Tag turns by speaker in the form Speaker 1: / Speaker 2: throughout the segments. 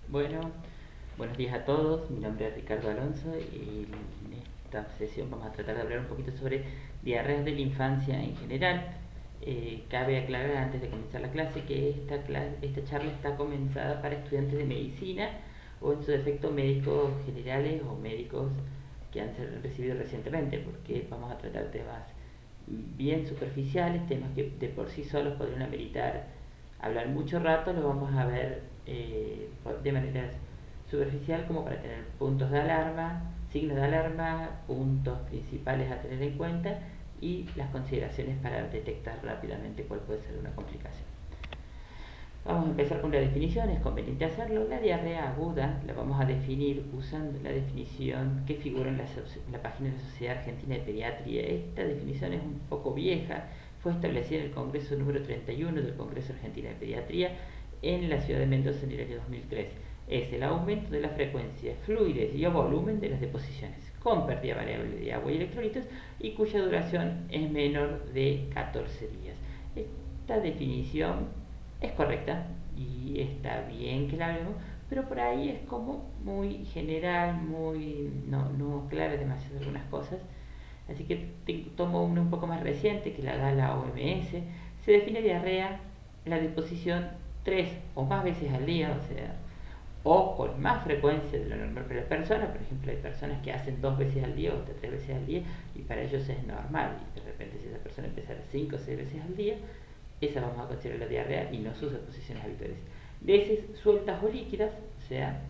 Speaker 1: Bueno, buenos días a todos. Mi nombre es Ricardo Alonso y en esta sesión vamos a tratar de hablar un poquito sobre diarreas de la infancia en general. Cabe aclarar antes de comenzar la clase que esta charla está comenzada para estudiantes de medicina o en su defecto médicos generales o médicos que han recibido recientemente, porque vamos a tratar temas bien superficiales, temas que de por sí solos podrían ameritar hablar mucho rato. Lo vamos a ver de manera superficial como para tener puntos de alarma, signos de alarma, puntos principales a tener en cuenta y las consideraciones para detectar rápidamente cuál puede ser una complicación. Vamos a empezar con la definición, es conveniente hacerlo. La diarrea aguda la vamos a definir usando la definición que figura en la página de la Sociedad Argentina de Pediatría. Esta definición es un poco vieja, fue establecida en el Congreso número 31 del Congreso Argentino de Pediatría en la ciudad de Mendoza en el año 2003. Es el aumento de la frecuencia, fluidez y o volumen de las deposiciones con pérdida variable de agua y electrolitos y cuya duración es menor de 14 días. Esta definición es correcta y está bien que la hablemos, pero por ahí es como muy general, no aclara demasiado algunas cosas. Así que tomo una un poco más reciente que la da la OMS. Se define diarrea la deposición 3 o más veces al día, o sea, o con más frecuencia de lo normal para la persona. Por ejemplo, hay personas que hacen 2 veces al día o hasta 3 veces al día y para ellos es normal. Y de repente, si esa persona empezara 5 o 6 veces al día, esa vamos a considerar la diarrea y no sus deposiciones habituales. De heces sueltas o líquidas, o sea,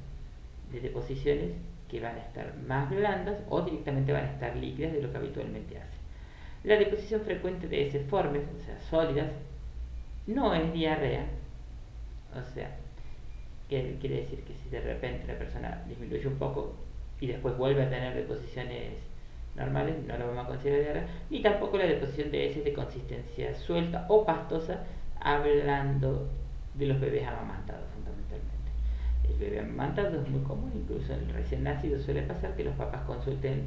Speaker 1: de deposiciones que van a estar más blandas o directamente van a estar líquidas de lo que habitualmente hace. La deposición frecuente de heces formes, o sea, sólidas, no es diarrea, o sea, que quiere decir que si de repente la persona disminuye un poco y después vuelve a tener deposiciones normales, no lo vamos a considerar diarrea, ni tampoco la deposición de heces de consistencia suelta o pastosa, hablando de los bebés amamantados fundamentalmente. El bebé amamantado es muy común, incluso en el recién nacido suele pasar que los papás consulten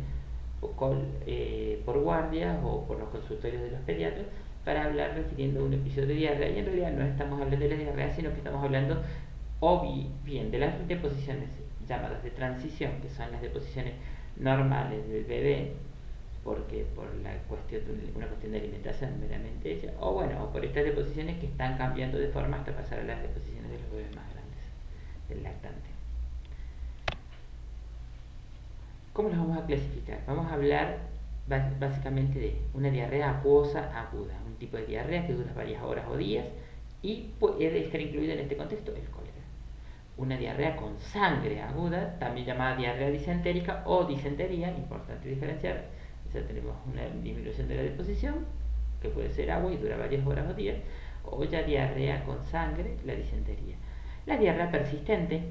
Speaker 1: por guardias o por los consultorios de los pediatras para hablar refiriendo a un episodio de diarrea, y en realidad no estamos hablando de la diarrea, sino que estamos hablando o bien de las deposiciones llamadas de transición, que son las deposiciones normales del bebé, porque por una cuestión de alimentación meramente hecha, o bueno, o por estas deposiciones que están cambiando de forma hasta pasar a las deposiciones de los bebés más grandes, del lactante. ¿Cómo los vamos a clasificar? Vamos a hablar básicamente de una diarrea acuosa aguda, un tipo de diarrea que dura varias horas o días y puede estar incluido en este contexto el cólera. Una diarrea con sangre aguda, también llamada diarrea disentérica o disentería, importante diferenciar. O sea, tenemos una disminución de la deposición, que puede ser agua y dura varias horas o días, o ya diarrea con sangre, la disentería. La diarrea persistente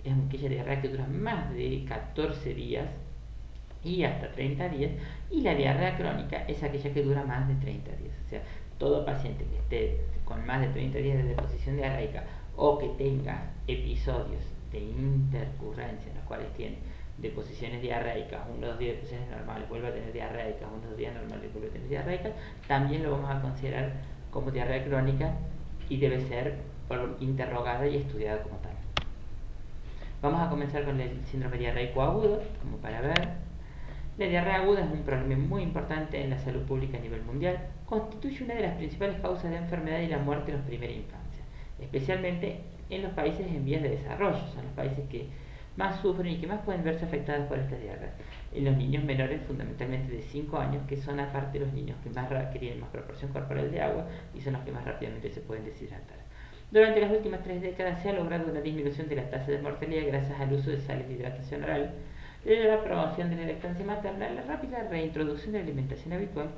Speaker 1: es aquella diarrea que dura más de 14 días y hasta 30 días, y la diarrea crónica es aquella que dura más de 30 días. O sea, todo paciente que esté con más de 30 días de deposición diarreica o que tenga episodios de intercurrencia en los cuales tiene deposiciones diarreicas, unos días de deposiciones normales, vuelve a tener diarreicas, unos días normales, vuelve a tener diarreicas, también lo vamos a considerar como diarrea crónica y debe ser interrogada y estudiada como tal. Vamos a comenzar con el síndrome diarreico agudo, como para ver. La diarrea aguda es un problema muy importante en la salud pública a nivel mundial. Constituye una de las principales causas de enfermedad y la muerte en la primera infancia, especialmente en los países en vías de desarrollo. Son los países que más sufren y que más pueden verse afectados por estas diarreas. En los niños menores, fundamentalmente de 5 años, que son aparte los niños que tienen más proporción corporal de agua y son los que más rápidamente se pueden deshidratar. Durante las últimas 3 décadas se ha logrado una disminución de la tasa de mortalidad gracias al uso de sales de hidratación oral, la promoción de la lactancia materna, la rápida reintroducción de la alimentación habitual,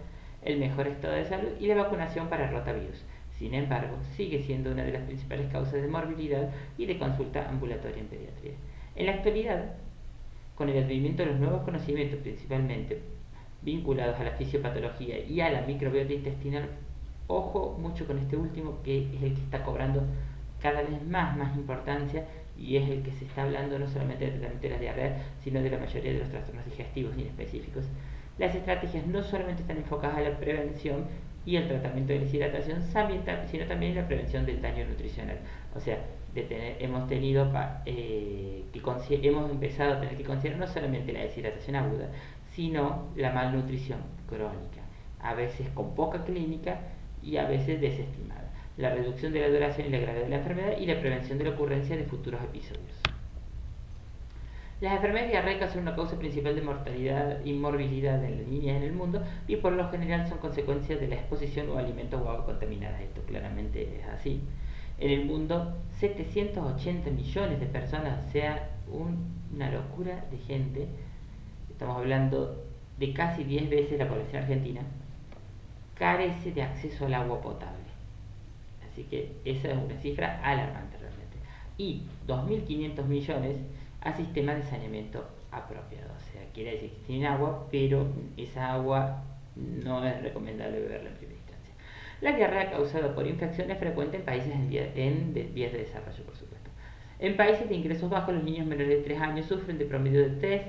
Speaker 1: el mejor estado de salud y la vacunación para rotavirus. Sin embargo, sigue siendo una de las principales causas de morbilidad y de consulta ambulatoria en pediatría. En la actualidad, con el advenimiento de los nuevos conocimientos, principalmente vinculados a la fisiopatología y a la microbiota intestinal, ojo mucho con este último, que es el que está cobrando cada vez más importancia y es el que se está hablando no solamente del tratamiento de las diarreas, sino de la mayoría de los trastornos digestivos inespecíficos. Las estrategias no solamente están enfocadas a la prevención y el tratamiento de deshidratación, sino también en la prevención del daño nutricional. O sea, hemos empezado a tener que considerar no solamente la deshidratación aguda, sino la malnutrición crónica, a veces con poca clínica y a veces desestimada, la reducción de la duración y la gravedad de la enfermedad y la prevención de la ocurrencia de futuros episodios. Las enfermedades diarreicas son una causa principal de mortalidad y morbilidad en las niñas en el mundo y por lo general son consecuencias de la exposición o alimentos o agua contaminadas. Esto claramente es así. En el mundo, 780 millones de personas, o sea, una locura de gente. Estamos hablando de casi 10 veces la población argentina, carece de acceso al agua potable. Así que esa es una cifra alarmante realmente. Y 2.500 millones a sistemas de saneamiento apropiado. O sea, quiere decir que tienen agua, pero esa agua no es recomendable beberla en primera instancia. La diarrea causada por infección es frecuente en países en vías de desarrollo, por supuesto. En países de ingresos bajos, los niños menores de 3 años sufren de promedio de 3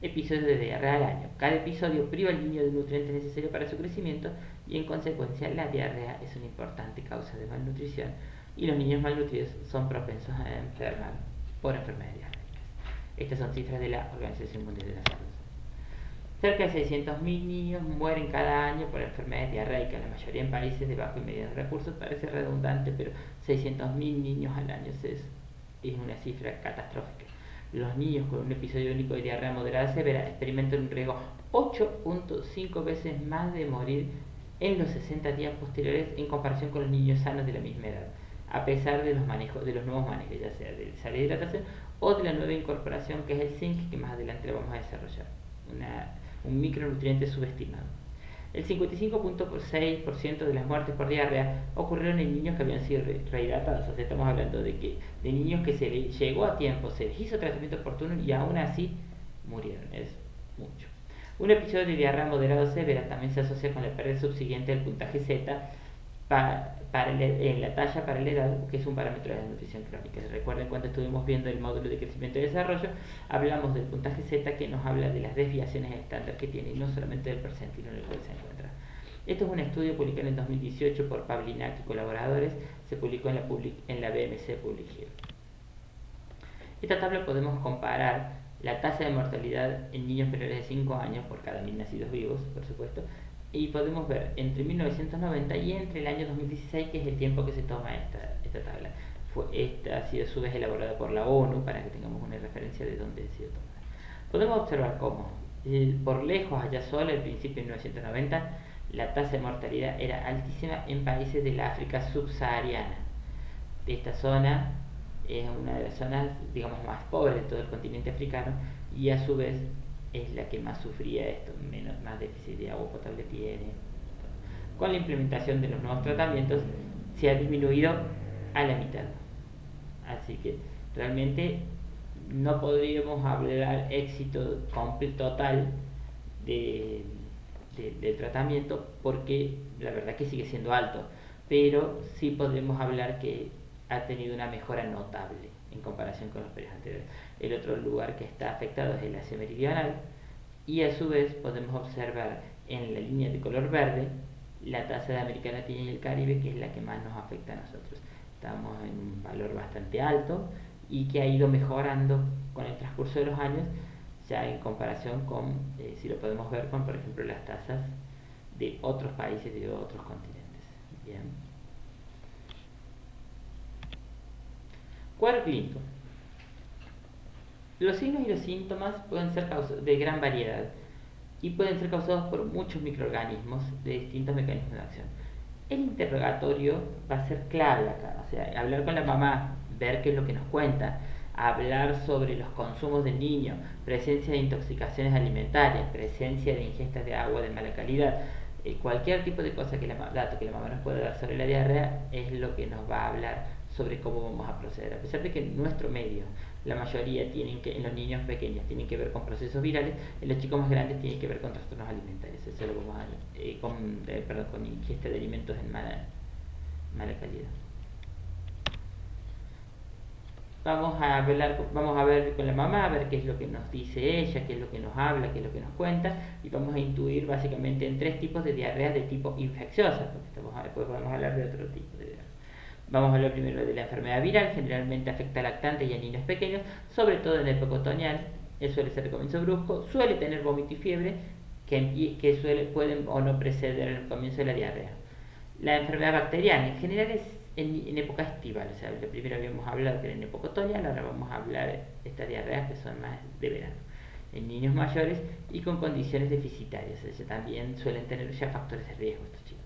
Speaker 1: episodios de diarrea al año. Cada episodio priva al niño de nutrientes necesarios para su crecimiento y en consecuencia la diarrea es una importante causa de malnutrición y los niños malnutridos son propensos a enfermar por enfermedades diarreicas. Estas son cifras de la Organización Mundial de la Salud. Cerca de 600.000 niños mueren cada año por enfermedades diarreicas, la mayoría en países de bajos y medianos recursos. Parece redundante, pero 600.000 niños al año es una cifra catastrófica. Los niños con un episodio único de diarrea moderada severa experimentan un riesgo 8.5 veces más de morir en los 60 días posteriores en comparación con los niños sanos de la misma edad, a pesar de los nuevos manejos, ya sea de la hidratación o de la nueva incorporación que es el zinc, que más adelante lo vamos a desarrollar, un micronutriente subestimado. El 55.6% de las muertes por diarrea ocurrieron en niños que habían sido rehidratados. O sea, estamos hablando de niños que se les llegó a tiempo, se les hizo tratamiento oportuno y aún así murieron. Es mucho. Un episodio de diarrea moderado severa también se asocia con la pérdida subsiguiente del puntaje Z en la talla para la edad, que es un parámetro de la nutrición crónica. Recuerden cuando estuvimos viendo el módulo de crecimiento y desarrollo, hablamos del puntaje Z, que nos habla de las desviaciones estándar que tiene y no solamente del percentilo en el cual se encuentra. Esto es un estudio publicado en 2018 por Pavlinac y colaboradores, se publicó en la BMC Public Health. Esta tabla podemos comparar la tasa de mortalidad en niños menores de 5 años por cada 1.000 nacidos vivos, por supuesto, y podemos ver entre 1990 y entre el año 2016, que es el tiempo que se toma esta tabla. Esta ha sido a su vez elaborada por la ONU para que tengamos una referencia de dónde ha sido tomada. Podemos observar cómo, por lejos, allá solo, al principio de 1990, la tasa de mortalidad era altísima en países del África subsahariana. Esta zona es una de las zonas, digamos, más pobres de todo el continente africano y a su vez es la que más sufría esto, más déficit de agua potable tiene. Con la implementación de los nuevos tratamientos se ha disminuido a la mitad. Así que realmente no podríamos hablar éxito total del tratamiento, porque la verdad que sigue siendo alto, pero sí podemos hablar que ha tenido una mejora notable en comparación con los periodos anteriores. El otro lugar que está afectado es el Asia Meridional, y a su vez podemos observar en la línea de color verde la tasa de América Latina y el Caribe, que es la que más nos afecta a nosotros. Estamos en un valor bastante alto y que ha ido mejorando con el transcurso de los años, ya en comparación con, si lo podemos ver con, por ejemplo, las tasas de otros países, de otros continentes. Bien. Cuadro clínico. Los signos y los síntomas pueden ser de gran variedad y pueden ser causados por muchos microorganismos de distintos mecanismos de acción. El interrogatorio va a ser clave acá, o sea, hablar con la mamá, ver qué es lo que nos cuenta, hablar sobre los consumos del niño, presencia de intoxicaciones alimentarias, presencia de ingestas de agua de mala calidad, cualquier tipo de cosa dato que la mamá nos pueda dar sobre la diarrea es lo que nos va a hablar sobre cómo vamos a proceder. A pesar de que en nuestro medio la mayoría en los niños pequeños tienen que ver con procesos virales, en los chicos más grandes tienen que ver con trastornos alimentarios. Eso lo vamos a con ingesta de alimentos en mala calidad. Vamos a ver con la mamá, a ver qué es lo que nos dice ella, qué es lo que nos habla, qué es lo que nos cuenta, y vamos a intuir básicamente en 3 tipos de diarreas de tipo infecciosa, porque después vamos a hablar de otro tipo de diarrea. Vamos a hablar primero de la enfermedad viral. Generalmente afecta a lactantes y a niños pequeños, sobre todo en la época otoñal. Suele ser de comienzo brusco, suele tener vómito y fiebre, que pueden o no preceder el comienzo de la diarrea. La enfermedad bacteriana en general es en época estival, o sea, primero habíamos hablado que era en época otoñal, ahora vamos a hablar de estas diarreas que son más de verano, en niños mayores y con condiciones deficitarias, o sea, también suelen tener ya factores de riesgo estos chicos.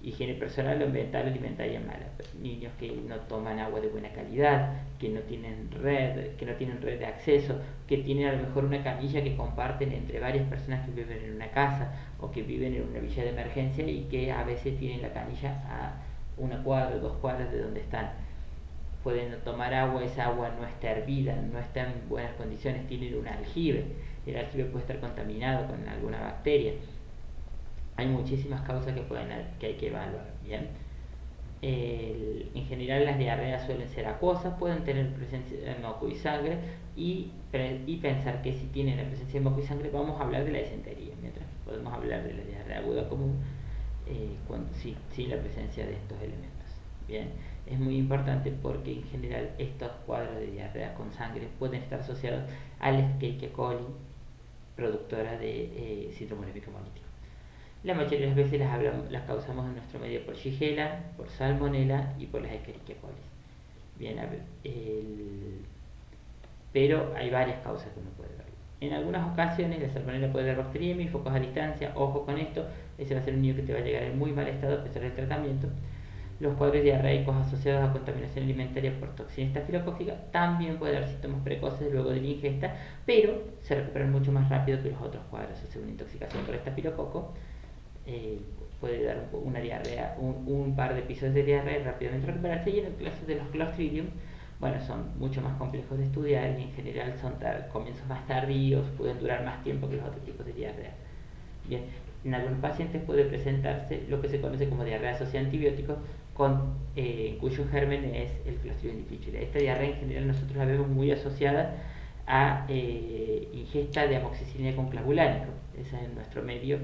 Speaker 1: Higiene personal o ambiental alimentaria mala, niños que no toman agua de buena calidad, que no tienen red de acceso, que tienen a lo mejor una camilla que comparten entre varias personas que viven en una casa o que viven en una villa de emergencia y que a veces tienen la canilla a 1 cuadra, 2 cuadras de donde están. Pueden tomar agua, esa agua no está hervida, no está en buenas condiciones, tienen un aljibe, el aljibe puede estar contaminado con alguna bacteria. Hay muchísimas causas que hay que evaluar, ¿bien? En general las diarreas suelen ser acuosas, pueden tener presencia de moco y sangre y pensar que si tienen la presencia de moco y sangre vamos a hablar de la disentería, mientras que podemos hablar de la diarrea aguda común sin la presencia de estos elementos. Bien, es muy importante porque en general estos cuadros de diarrea con sangre pueden estar asociados a la Escherichia coli, productora de síndrome urémico hemolítico. La mayoría de las veces las causamos en nuestro medio por Shigella, por Salmonella y por las Escherichia coli. Bien, pero hay varias causas que uno puede ver. En algunas ocasiones la Salmonella puede dar bacteriemia y focos a distancia. Ojo con esto, ese va a ser un niño que te va a llegar en muy mal estado a pesar del tratamiento. Los cuadros diarreicos asociados a contaminación alimentaria por toxina estafilocócica también pueden dar síntomas precoces luego de la ingesta, pero se recuperan mucho más rápido que los otros cuadros. O sea, una intoxicación por estafilococo puede dar una diarrea, un par de episodios de diarrea y rápidamente recuperarse. Y en el caso de los Clostridium, bueno, son mucho más complejos de estudiar y en general son comienzos más tardíos, pueden durar más tiempo que los otros tipos de diarrea. Bien, en algunos pacientes puede presentarse lo que se conoce como diarrea asociada a antibióticos, cuyo germen es el Clostridium difficile. Esta diarrea en general nosotros la vemos muy asociada a ingesta de amoxicilina con clavulánico. Esa es en nuestro medio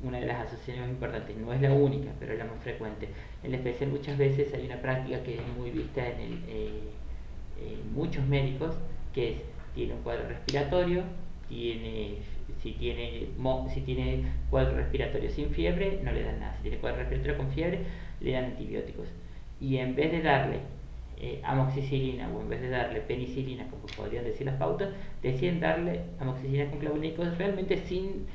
Speaker 1: una de las asociaciones más importantes. No es la única, pero es la más frecuente. En la especial muchas veces hay una práctica que es muy vista en muchos médicos, que es, tiene un cuadro respiratorio, si tiene cuadro respiratorio sin fiebre, no le dan nada. Si tiene cuadro respiratorio con fiebre, le dan antibióticos. Y en vez de darle amoxicilina o en vez de darle penicilina, como podrían decir las pautas, deciden darle amoxicilina con clavulánicos realmente sin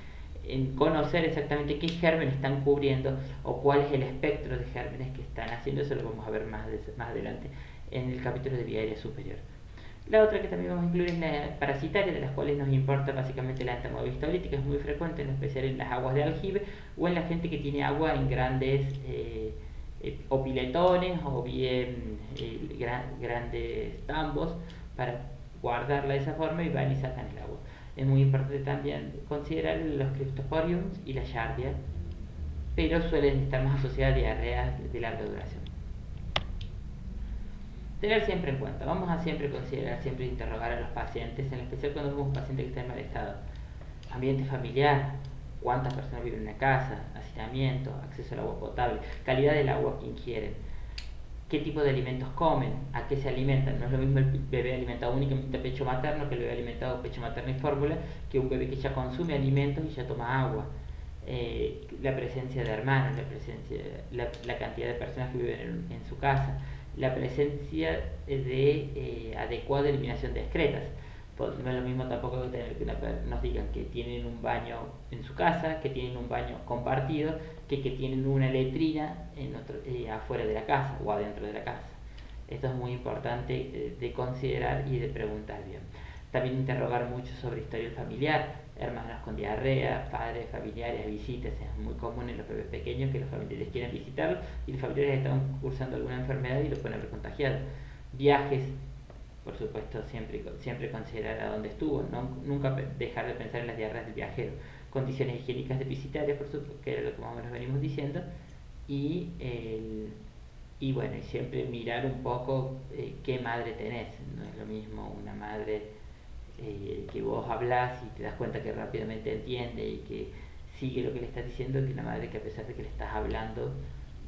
Speaker 1: conocer exactamente qué gérmenes están cubriendo o cuál es el espectro de gérmenes que están haciendo. Eso lo vamos a ver más adelante en el capítulo de vía aérea superior. La otra que también vamos a incluir es la parasitaria, de las cuales nos importa básicamente la entamoeba-histolítica. Es muy frecuente, en especial en las aguas de aljibe o en la gente que tiene agua en grandes o piletones o bien grandes tambos para guardarla de esa forma y van y sacan el agua. Es muy importante también considerar los Cryptosporiums y la Giardia, pero suelen estar más asociadas a diarreas de larga duración. Tener siempre en cuenta, vamos a siempre considerar, siempre interrogar a los pacientes, en especial cuando vemos un paciente que está en mal estado. Ambiente familiar, cuántas personas viven en una casa, hacinamiento, acceso al agua potable, calidad del agua que ingieren, qué tipo de alimentos comen, a qué se alimentan. No es lo mismo el bebé alimentado únicamente a pecho materno que el bebé alimentado pecho materno y fórmula, que un bebé que ya consume alimentos y ya toma agua. La presencia de hermanos, la cantidad de personas que viven en su casa, la presencia de adecuada eliminación de excretas. No es lo mismo tampoco tener que nos digan que tienen un baño en su casa, que tienen un baño compartido, que tienen una letrina afuera de la casa o adentro de la casa. Esto es muy importante de considerar y de preguntar bien. También interrogar mucho sobre historial familiar, hermanos con diarrea, padres, familiares, visitas. Es muy común en los bebés pequeños que los familiares quieren visitarlos y los familiares están cursando alguna enfermedad y los pueden haber contagiado. Viajes, por supuesto, siempre considerar a dónde estuvo, nunca dejar de pensar en las diarreas del viajero. Condiciones higiénicas deficitarias, por supuesto, que era lo que más o menos venimos diciendo, y bueno, y siempre mirar un poco qué madre tenés. No es lo mismo una madre que vos hablás y te das cuenta que rápidamente entiende y que sigue lo que le estás diciendo, que una madre que a pesar de que le estás hablando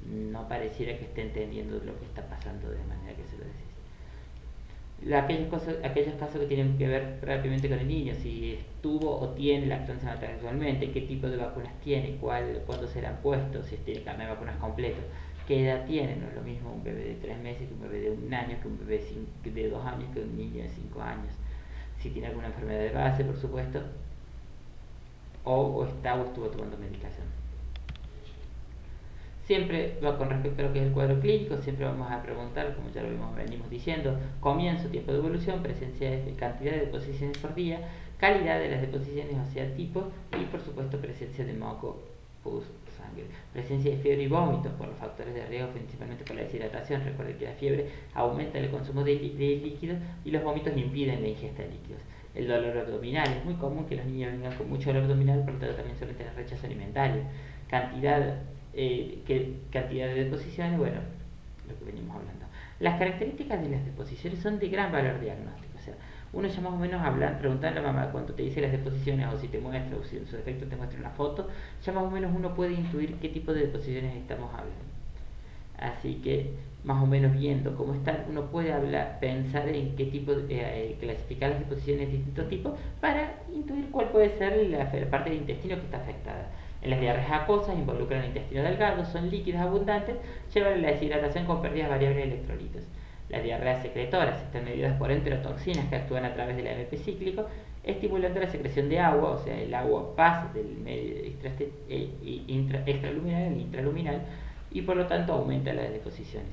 Speaker 1: no pareciera que esté entendiendo lo que está pasando de manera que se lo decís. Aquellos casos que tienen que ver rápidamente con el niño, si estuvo o tiene lactancia materna actualmente, qué tipo de vacunas tiene, cuándo serán puestos, si tiene carnet de vacunas completo, qué edad tiene. No es lo mismo un bebé de 3 meses que un bebé de 1 año, que un bebé de 2 años, que un niño de 5 años. Si tiene alguna enfermedad de base, por supuesto, o estuvo tomando medicación. Siempre con respecto a lo que es el cuadro clínico, siempre vamos a preguntar, como ya lo venimos diciendo, comienzo, tiempo de evolución, presencia de cantidad de deposiciones por día, calidad de las deposiciones, o sea, tipo, y por supuesto presencia de moco, pus, sangre. Presencia de fiebre y vómitos por los factores de riesgo, principalmente por la deshidratación. Recuerden que la fiebre aumenta el consumo de líquidos y los vómitos impiden la ingesta de líquidos. El dolor abdominal, es muy común que los niños vengan con mucho dolor abdominal, por lo tanto también suelen tener rechazo alimentario. Cantidad de deposiciones, bueno, lo que venimos hablando. Las características de las deposiciones son de gran valor diagnóstico. O sea, uno ya más o menos preguntarle a la mamá cuánto te dice las deposiciones, o si te muestra, o si en su defecto te muestra una foto, ya más o menos uno puede intuir qué tipo de deposiciones estamos hablando. Así que, más o menos viendo cómo están, uno puede pensar en qué tipo clasificar las deposiciones de distintos tipos para intuir cuál puede ser la parte del intestino que está afectada. En las diarreas acuosas involucran el intestino delgado, son líquidos abundantes, llevan a la deshidratación con pérdidas variables de electrolitos. Las diarreas secretoras están mediadas por enterotoxinas que actúan a través del AMP cíclico, estimulando la secreción de agua, o sea, el agua pasa del medio extraluminal al intraluminal, y por lo tanto aumenta las deposiciones.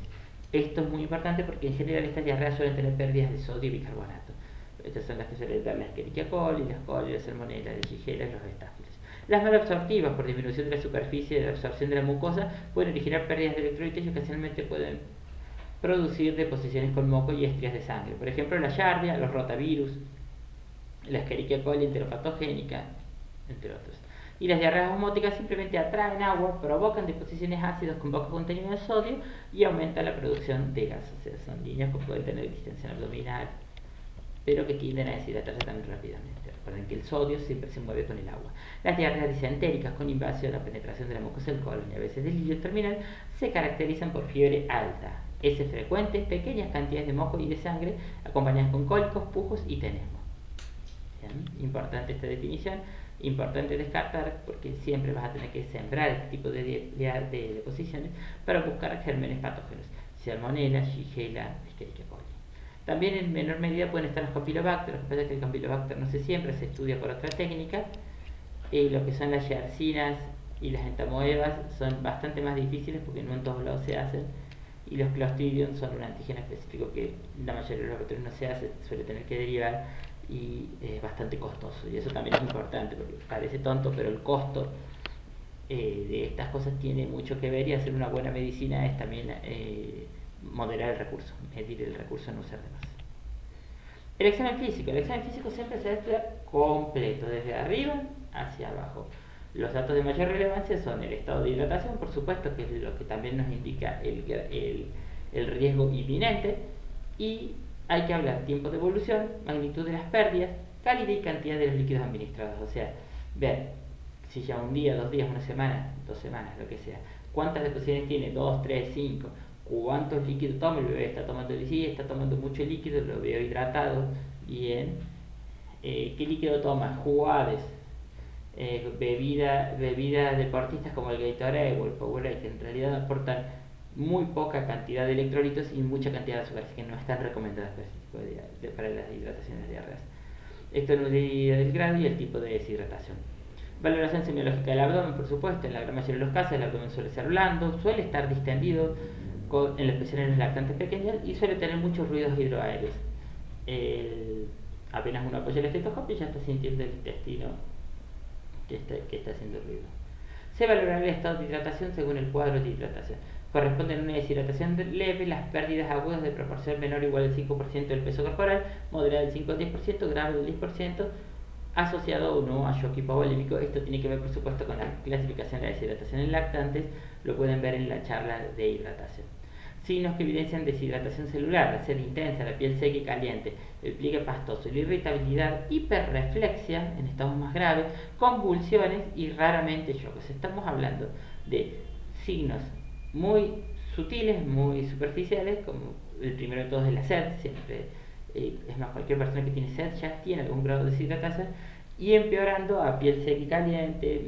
Speaker 1: Esto es muy importante porque en general estas diarreas suelen tener pérdidas de sodio y bicarbonato. Estas son las que suelen dar la Escherichia coli, las coli, la salmonella, la Shigella y los estáfilos. Las malabsortivas, por disminución de la superficie de la absorción de la mucosa, pueden originar pérdidas de electrolitos y ocasionalmente pueden producir deposiciones con moco y estrías de sangre. Por ejemplo, la Giardia, los rotavirus, la Escherichia coli enteropatogénica, entre otros. Y las diarreas osmóticas simplemente atraen agua, provocan deposiciones ácidas con bajo contenido de sodio y aumentan la producción de gas. O sea, son niños que pueden tener distensión abdominal, pero que tienden a deshidratarse también rápidamente. Recuerden que el sodio siempre se mueve con el agua. Las diarreas disentéricas con invasión o penetración de la mucosa del colon y a veces del líquido terminal se caracterizan por fiebre alta, heces frecuentes, pequeñas cantidades de moco y de sangre acompañadas con cólicos, pujos y tenesmo. Bien, importante esta definición, importante descartar porque siempre vas a tener que sembrar este tipo de deposiciones para buscar gérmenes patógenos, Salmonella, Shigella, Escherichia coli. También en menor medida pueden estar los Campylobacter. Lo que pasa es que el Campylobacter no se siembra, se estudia por otra técnica. Lo que son las Yersinas y las entamoebas son bastante más difíciles porque no en todos lados se hacen. Y los Clostridium son un antígeno específico que la mayoría de los laboratorios no se hace, suele tener que derivar y es bastante costoso. Y eso también es importante porque parece tonto, pero el costo de estas cosas tiene mucho que ver, y hacer una buena medicina es también moderar el recurso, medir el recurso, no usar de más. El examen físico siempre se debe estudiar completo, desde arriba hacia abajo. Los datos de mayor relevancia son el estado de hidratación, por supuesto, que es lo que también nos indica el riesgo inminente, y hay que hablar tiempo de evolución, magnitud de las pérdidas, calidad y cantidad de los líquidos administrados. O sea, ver si ya un día, 2 días, 1 semana, 2 semanas, lo que sea, cuántas deposiciones tiene, 2, 3, 5, cuántos líquidos toma el bebé. Está tomando está tomando mucho líquido, lo veo hidratado, bien. ¿Qué líquido toma? Jugades, bebidas deportistas como el Gatorade o el Powerade, que en realidad aportan muy poca cantidad de electrolitos y mucha cantidad de azúcar, así que no están recomendadas para las hidrataciones diarreas. Esto es del grado y el tipo de deshidratación. Valoración semiológica del abdomen, por supuesto. En la gran mayoría de los casos el abdomen suele ser blando, suele estar distendido, en especial en los lactantes pequeños, y suele tener muchos ruidos hidroaéreos. Apenas uno apoya el estetoscopio y ya está sintiendo el intestino que está haciendo ruido. Se valorará el estado de hidratación según el cuadro de hidratación. Corresponde a una deshidratación leve las pérdidas agudas de proporción menor o igual al 5% del peso corporal, moderada del 5 al 10%, grave del 10%, asociado o no a shock hipovolémico. Esto tiene que ver, por supuesto, con la clasificación de la deshidratación en lactantes. Lo pueden ver en la charla de hidratación. Signos que evidencian deshidratación celular: la sed intensa, la piel seca y caliente, el pliegue pastoso, la irritabilidad, hiperreflexia en estados más graves, convulsiones y raramente shock. Estamos hablando de signos muy sutiles, muy superficiales, como el primero de todos es la sed, siempre, es más, cualquier persona que tiene sed ya tiene algún grado de deshidratación, y empeorando a piel seca y caliente,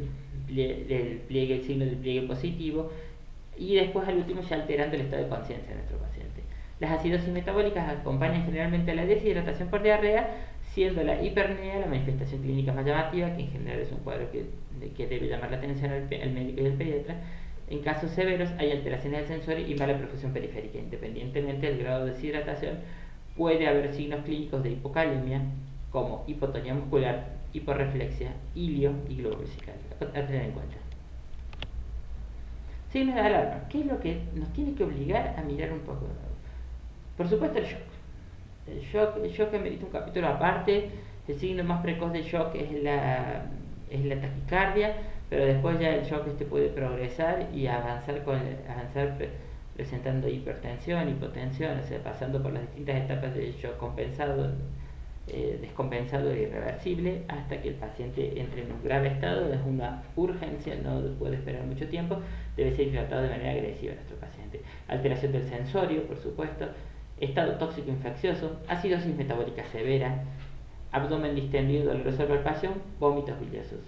Speaker 1: el signo del pliegue positivo, y después al último ya alterando el estado de conciencia de nuestro paciente. Las acidosis metabólicas acompañan generalmente a la deshidratación por diarrea, siendo la hipernea la manifestación clínica más llamativa, que en general es un cuadro que debe llamar la atención al médico y al pediatra. En casos severos hay alteraciones del sensor y mala perfusión periférica. Independientemente del grado de deshidratación, puede haber signos clínicos de hipocalemia, como hipotonía muscular, hiporreflexia, ilio y globo vesicálico. A tener en cuenta. Signos de alarma. ¿Qué es lo que nos tiene que obligar a mirar un poco? Por supuesto el shock. El shock amerita un capítulo aparte. El signo más precoz del shock es la taquicardia, pero después ya el shock puede progresar y avanzar presentando hipertensión, hipotensión, o sea, pasando por las distintas etapas del shock compensado, descompensado e irreversible, hasta que el paciente entre en un grave estado. Es una urgencia, no puede esperar mucho tiempo, debe ser tratado de manera agresiva nuestro paciente. Alteración del sensorio, por supuesto, estado tóxico infeccioso, acidosis metabólica severa, abdomen distendido, dolorosa palpación, vómitos biliosos.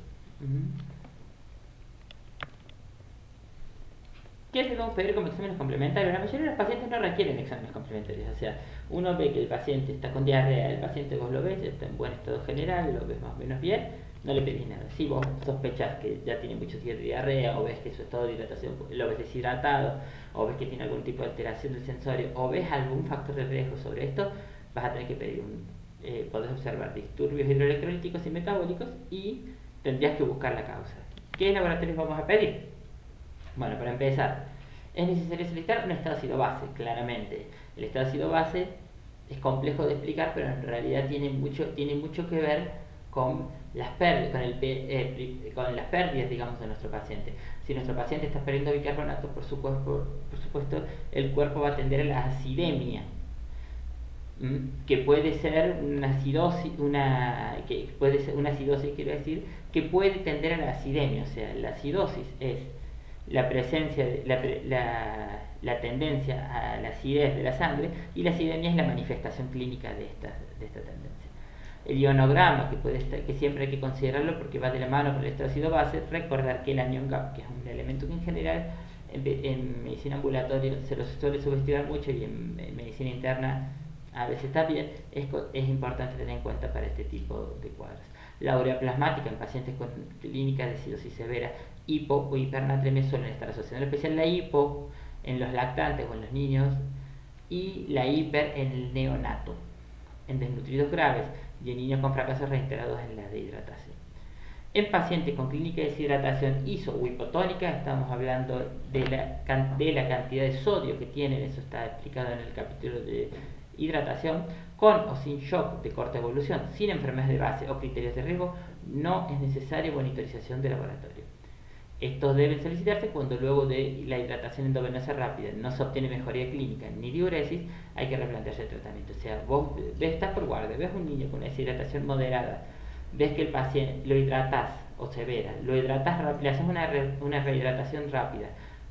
Speaker 1: ¿Qué debemos pedir como exámenes complementarios? La mayoría de los pacientes no requieren exámenes complementarios, o sea, uno ve que el paciente está con diarrea, el paciente vos lo ves, está en buen estado general, lo ves más o menos bien, no le pedís nada. Si vos sospechás que ya tiene muchos días de diarrea, o ves que su estado de hidratación lo ves deshidratado, o ves que tiene algún tipo de alteración del sensorio, o ves algún factor de riesgo sobre esto, vas a tener que pedir podés observar disturbios hidroelectrolíticos y metabólicos, y tendrías que buscar la causa. ¿Qué laboratorios vamos a pedir? Bueno, para empezar, es necesario solicitar un estado ácido base, claramente. El estado ácido base es complejo de explicar, pero en realidad tiene mucho que ver con las pérdidas, con las pérdidas, digamos, de nuestro paciente. Si nuestro paciente está perdiendo bicarbonato, por supuesto, el cuerpo va a tender a la acidemia, que puede ser una acidosis, quiero decir, que puede tender a la acidemia. O sea, la acidosis es la presencia, la tendencia a la acidez de la sangre, y la acidemia es la manifestación clínica de esta tendencia. El ionograma, que siempre hay que considerarlo porque va de la mano con el estado ácido base. Recordar que el anion gap, que es un elemento que en general en medicina ambulatoria se lo suele subestimar mucho, y en medicina interna a veces también, es importante tener en cuenta para este tipo de cuadros. La urea plasmática en pacientes con clínica de acidosis severa, hipo o hipernatremia, suelen estar asociadas, en especial la hipo en los lactantes o en los niños, y la hiper en el neonato, en desnutridos graves y en niños con fracasos reiterados en la deshidratación. En pacientes con clínica de deshidratación iso o hipotónica, estamos hablando de la cantidad de sodio que tienen. Eso está explicado en el capítulo de hidratación. Con o sin shock de corta evolución, sin enfermedades de base o criterios de riesgo, no es necesaria monitorización de laboratorio. Estos deben solicitarse cuando luego de la hidratación endovenosa rápida no se obtiene mejoría clínica ni diuresis, hay que replantearse el tratamiento. O sea, vos estás por guardia, ves un niño con una deshidratación moderada, ves que el paciente lo hidratás o severa, lo hidratás rápido, le haces una rehidratación rápida,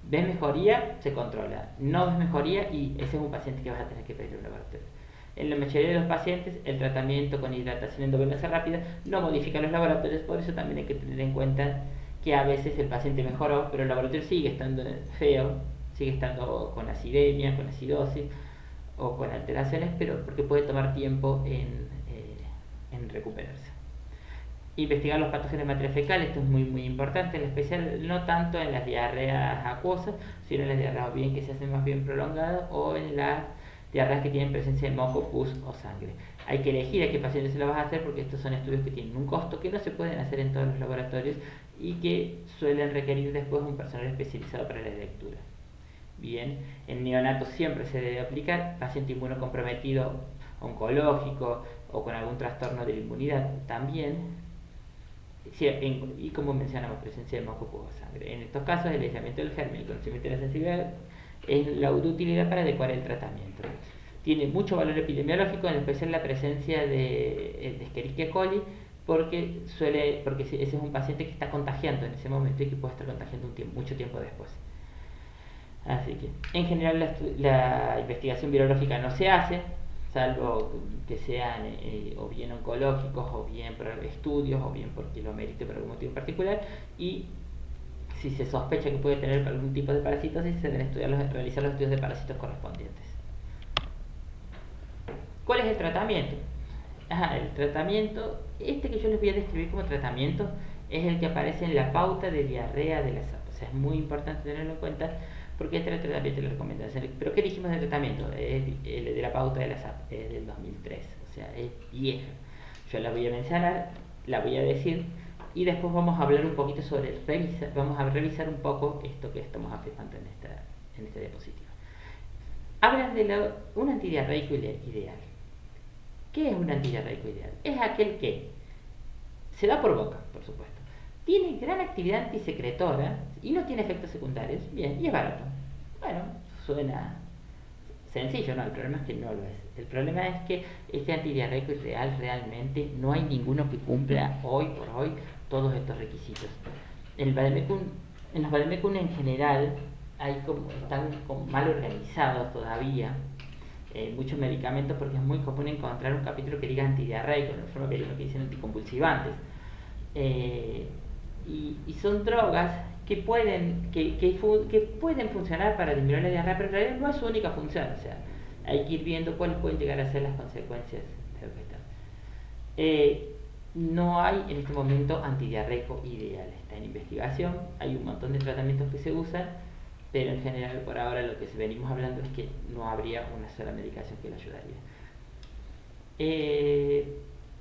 Speaker 1: ves mejoría, se controla. No ves mejoría, y ese es un paciente que vas a tener que pedir un laboratorio. En la mayoría de los pacientes, el tratamiento con hidratación endovenosa rápida no modifica los laboratorios, por eso también hay que tener en cuenta que a veces el paciente mejoró, pero el laboratorio sigue estando feo, sigue estando con acidemia, con acidosis o con alteraciones, pero porque puede tomar tiempo en recuperarse. Investigar los patógenos de materia fecal, esto es muy importante, en especial no tanto en las diarreas acuosas, sino en las diarreas bien que se hacen más bien prolongadas, o en las diarreas que tienen presencia de moco, pus o sangre. Hay que elegir a qué paciente se lo vas a hacer, porque estos son estudios que tienen un costo, que no se pueden hacer en todos los laboratorios, y que suelen requerir después un personal especializado para la lectura. Bien, en neonatos siempre se debe aplicar. Paciente inmunocomprometido, oncológico o con algún trastorno de la inmunidad también. Y como mencionamos, presencia de moco, pus o sangre. En estos casos, el aislamiento del germen y el conocimiento de la sensibilidad es la utilidad para adecuar el tratamiento. Tiene mucho valor epidemiológico, en especial la presencia de Escherichia coli, porque ese es un paciente que está contagiando en ese momento y que puede estar contagiando mucho tiempo después. Así que, en general, la investigación virológica no se hace, salvo que sean o bien oncológicos, o bien por estudios, o bien porque lo merite por algún motivo en particular, y si se sospecha que puede tener algún tipo de parasitosis, se deben realizar los estudios de parásitos correspondientes. ¿Cuál es el tratamiento? El tratamiento, este que yo les voy a describir como tratamiento, es el que aparece en la pauta de diarrea de la SAP. O sea, es muy importante tenerlo en cuenta porque este es el tratamiento y la recomendación. ¿Pero qué dijimos del tratamiento? Es el de la pauta de la SAP, es del 2003, o sea, es vieja. Yo la voy a mencionar, la voy a decir y después vamos a hablar un poquito sobre, vamos a revisar un poco esto que estamos afirmando en esta diapositiva. Hablan de un antidiarreico ideal. ¿Qué es un antidiarreico ideal? Es aquel que se da por boca, por supuesto. Tiene gran actividad antisecretora y no tiene efectos secundarios. Bien, y es barato. Bueno, suena sencillo, ¿no? El problema es que no lo es. El problema es que este antidiarreico ideal realmente no hay ninguno que cumpla hoy por hoy todos estos requisitos. En los vademecum en general están como mal organizados todavía muchos medicamentos porque es muy común encontrar un capítulo que diga antidiarreico, de forma que hay uno que dicen anticonvulsivantes. Y son drogas que pueden funcionar para disminuir la diarrea, pero en realidad no es su única función. O sea, hay que ir viendo cuáles pueden llegar a ser las consecuencias de lo que está. No hay en este momento antidiarreico ideal, está en investigación, hay un montón de tratamientos que se usan, pero en general por ahora lo que venimos hablando es que no habría una sola medicación que le ayudaría.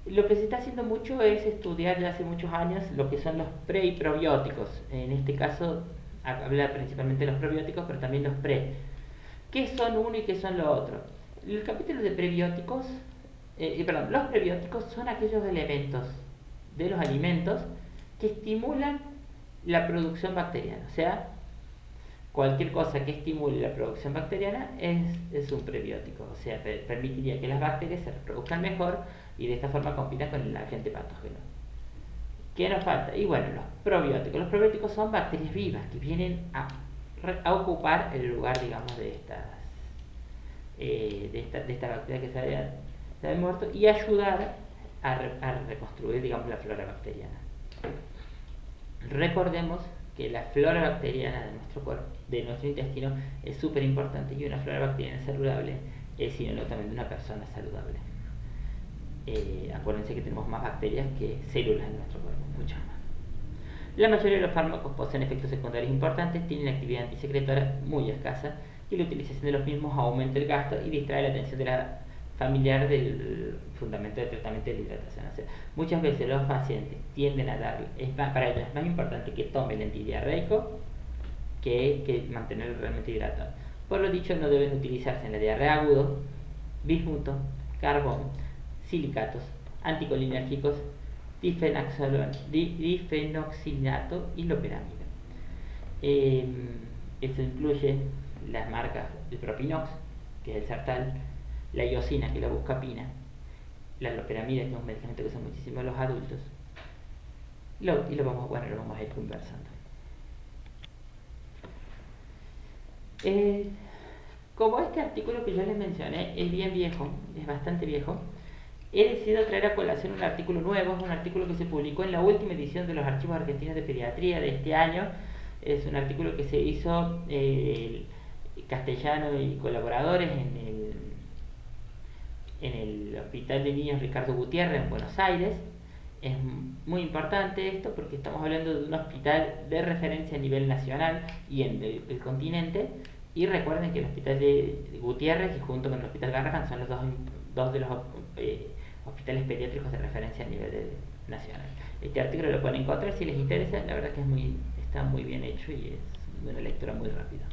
Speaker 1: Lo que se está haciendo mucho es estudiar ya hace muchos años lo que son los pre y probióticos. En este caso habla principalmente de los probióticos, pero también los pre. ¿Qué son uno y qué son lo otro? El capítulo de prebióticos, los prebióticos son aquellos elementos de los alimentos que estimulan la producción bacteriana. O sea, cualquier cosa que estimule la producción bacteriana es un prebiótico, o sea, permitiría que las bacterias se reproduzcan mejor y de esta forma compitan con el agente patógeno. ¿Qué nos falta? Y bueno, los probióticos. Los probióticos son bacterias vivas que vienen a ocupar el lugar, digamos, de esta bacteria que se había muerto y ayudar a reconstruir, digamos, la flora bacteriana. Recordemos que la flora bacteriana de nuestro cuerpo, de nuestro intestino, es súper importante, y una flora bacteriana saludable es sinónimo también de una persona saludable. Acuérdense que tenemos más bacterias que células en nuestro cuerpo, muchas más. La mayoría de los fármacos poseen efectos secundarios importantes, tienen actividad antisecretora muy escasa y la utilización de los mismos aumenta el gasto y distrae la atención de la familiar del fundamento del tratamiento de la hidratación. O sea, muchas veces los pacientes tienden a darle, para ellos es más importante que tome el antidiarreico que mantenerlo realmente hidratado. Por lo dicho, no deben utilizarse en la diarrea aguda bismuto, carbón, silicatos, anticolinérgicos, difenoxinato y loperamida. Esto incluye las marcas de Propinox, que es el Sartal, la iosina, que es la buscapina, la loperamida, que es un medicamento que usan muchísimo los adultos, y lo vamos a ir conversando. Como este artículo que yo les mencioné es bien viejo, es bastante viejo, he decidido traer a colación un artículo nuevo, un artículo que se publicó en la última edición de los Archivos Argentinos de Pediatría de este año. Es un artículo que se hizo Castellano y colaboradores en el Hospital de Niños Ricardo Gutiérrez en Buenos Aires. Es muy importante esto porque estamos hablando de un hospital de referencia a nivel nacional y en el continente. Y recuerden que el Hospital de Gutiérrez y junto con el Hospital Garrahan son los dos de los hospitales pediátricos de referencia a nivel nacional. Este artículo lo pueden encontrar si les interesa, la verdad que está muy bien hecho y es una lectura muy rápida.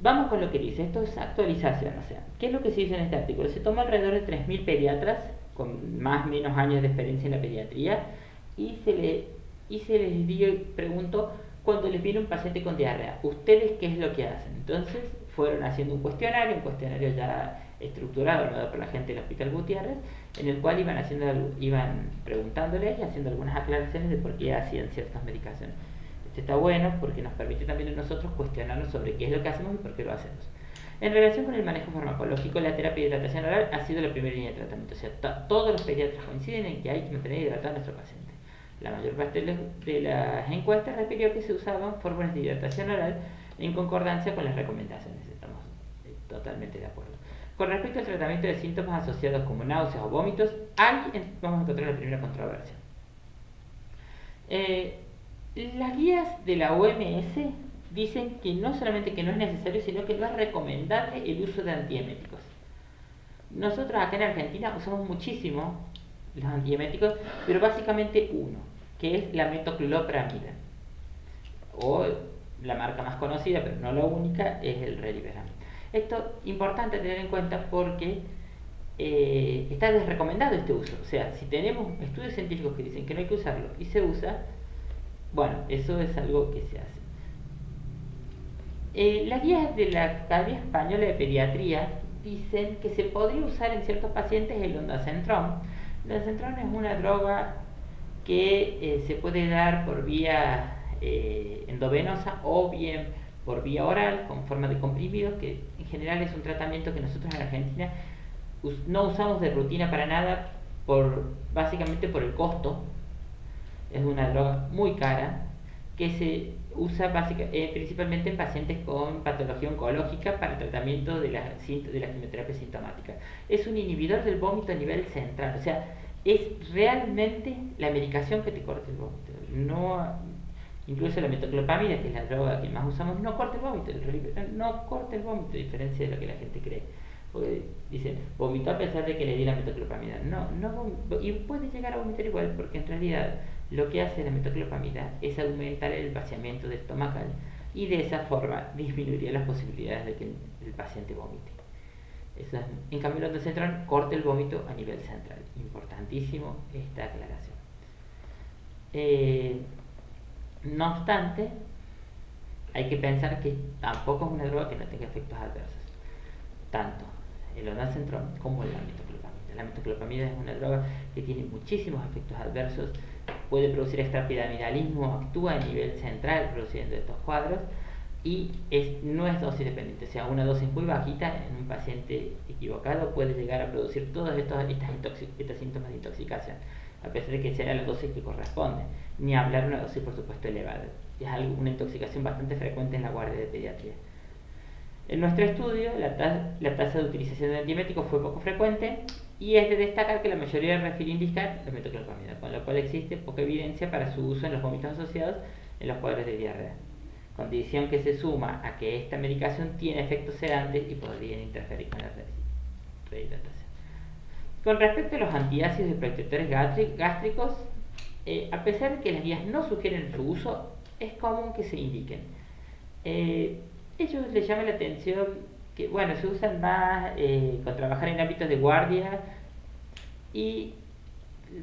Speaker 1: Vamos con lo que dice, esto es actualización, o sea, ¿qué es lo que se dice en este artículo? Se tomó alrededor de 3.000 pediatras con más o menos años de experiencia en la pediatría y se les preguntó cuando les viene un paciente con diarrea, ¿ustedes qué es lo que hacen? Entonces fueron haciendo un cuestionario ya estructurado por la gente del Hospital Gutiérrez, en el cual iban preguntándoles y haciendo algunas aclaraciones de por qué hacían ciertas medicaciones. Esto está bueno porque nos permite también a nosotros cuestionarnos sobre qué es lo que hacemos y por qué lo hacemos. En relación con el manejo farmacológico, la terapia de hidratación oral ha sido la primera línea de tratamiento. O sea, todos los pediatras coinciden en que hay que mantener hidratado a nuestro paciente. La mayor parte de las encuestas refirió que se usaban fórmulas de hidratación oral en concordancia con las recomendaciones. Estamos totalmente de acuerdo. Con respecto al tratamiento de síntomas asociados como náuseas o vómitos, vamos a encontrar la primera controversia. Las guías de la OMS dicen que no solamente que no es necesario, sino que no es recomendable el uso de antieméticos. Nosotros acá en Argentina usamos muchísimo los antieméticos, pero básicamente uno, que es la metoclopramida, o la marca más conocida, pero no la única, es el Reliberam. Esto es importante tener en cuenta porque está desrecomendado este uso. O sea, si tenemos estudios científicos que dicen que no hay que usarlo y se usa, bueno, eso es algo que se hace. Las guías de la Academia Española de Pediatría dicen que se podría usar en ciertos pacientes el ondansetron. El ondansetron es una droga que se puede dar por vía endovenosa o bien por vía oral con forma de comprimidos, que en general es un tratamiento que nosotros en Argentina no usamos de rutina para nada, básicamente por el costo. Es una droga muy cara que se usa principalmente en pacientes con patología oncológica para el tratamiento de la quimioterapia sintomática. Es un inhibidor del vómito a nivel central, o sea, es realmente la medicación que te corta el vómito. Incluso la metoclopramida, que es la droga que más usamos, no corta el vómito. No corta el vómito, a diferencia de lo que la gente cree. Porque dicen, vomitó a pesar de que le di la metoclopramida. No, y puede llegar a vomitar igual, porque en realidad lo que hace la metoclopramida es aumentar el vaciamiento estomacal y de esa forma disminuiría las posibilidades de que el paciente vomite. En cambio, el ondansetron corta el vómito a nivel central. Importantísimo esta aclaración. No obstante, hay que pensar que tampoco es una droga que no tenga efectos adversos. Tanto el ondansetron como la metoclopramida. La metoclopramida es una droga que tiene muchísimos efectos adversos, puede producir extrapiramidalismo, actúa a nivel central produciendo estos cuadros y no es dosis dependiente, o sea, una dosis muy bajita en un paciente equivocado puede llegar a producir todos estos síntomas de intoxicación, a pesar de que sea la dosis que corresponde, ni hablar de una dosis por supuesto elevada. Es una intoxicación bastante frecuente en la guardia de pediatría. En nuestro estudio, la tasa de utilización de antieméticos fue poco frecuente y es de destacar que la mayoría refirió indicar la metoclopramida, con lo cual existe poca evidencia para su uso en los vómitos asociados en los cuadros de diarrea, condición que se suma a que esta medicación tiene efectos sedantes y podrían interferir con la rehidratación. Con respecto a los antiácidos y protectores gástricos, a pesar de que las guías no sugieren su uso, es común que se indiquen. Ellos les llama la atención que, bueno, se usan más con trabajar en ámbitos de guardia y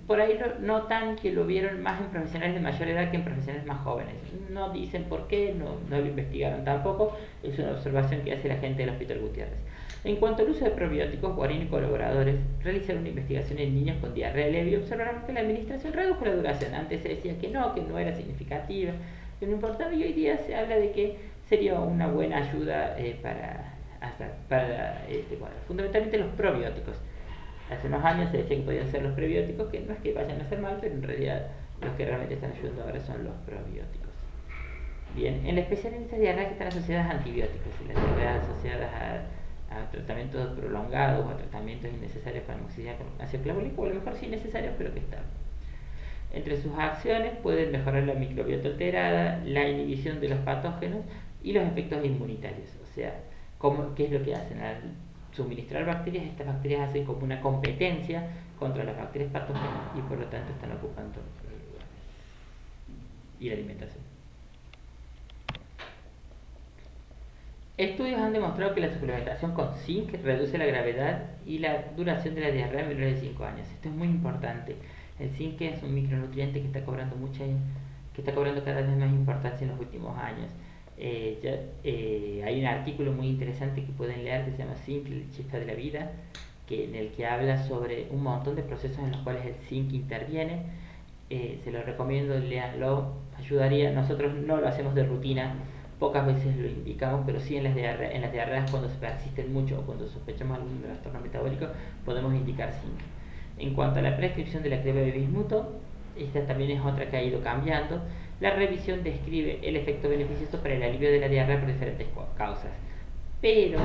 Speaker 1: por ahí notan que lo vieron más en profesionales de mayor edad que en profesionales más jóvenes. No dicen por qué, no lo investigaron tampoco, es una observación que hace la gente del Hospital Gutiérrez. En cuanto al uso de probióticos, Guarín y colaboradores realizaron una investigación en niños con diarrea leve y observaron que la administración redujo la duración. Antes se decía que no era significativa, que no importaba, y hoy día se habla de que sería una buena ayuda para este cuadro. Fundamentalmente los probióticos. Hace unos años se decía que podían ser los prebióticos, que no es que vayan a hacer mal, pero en realidad los que realmente están ayudando ahora son los probióticos. Bien, en especial en estas diarreas que están asociadas a antibióticos y las diarreas asociadas a tratamientos prolongados o a tratamientos innecesarios para amoxicilina con ácido clavólico, o a lo mejor sí necesarios, pero que están. Entre sus acciones pueden mejorar la microbiota alterada, la inhibición de los patógenos y los efectos inmunitarios. O sea, ¿qué es lo que hacen? Al suministrar bacterias, estas bacterias hacen como una competencia contra las bacterias patógenas y por lo tanto están ocupando y la alimentación. Estudios han demostrado que la suplementación con zinc reduce la gravedad y la duración de la diarrea en menores de 5 años. Esto es muy importante. El zinc es un micronutriente que está cobrando cada vez más importancia en los últimos años. Hay un artículo muy interesante que pueden leer que se llama Zinc, la chispa de la vida, en el que habla sobre un montón de procesos en los cuales el zinc interviene se lo recomiendo, léanlo, ayudaría. Nosotros no lo hacemos de rutina, pocas veces lo indicamos, pero sí en las diarreas cuando se persisten mucho o cuando sospechamos algún trastorno metabólico podemos indicar zinc. En cuanto a la prescripción de la crema de bismuto, esta también es otra que ha ido cambiando. La revisión describe el efecto beneficioso para el alivio de la diarrea por diferentes causas, pero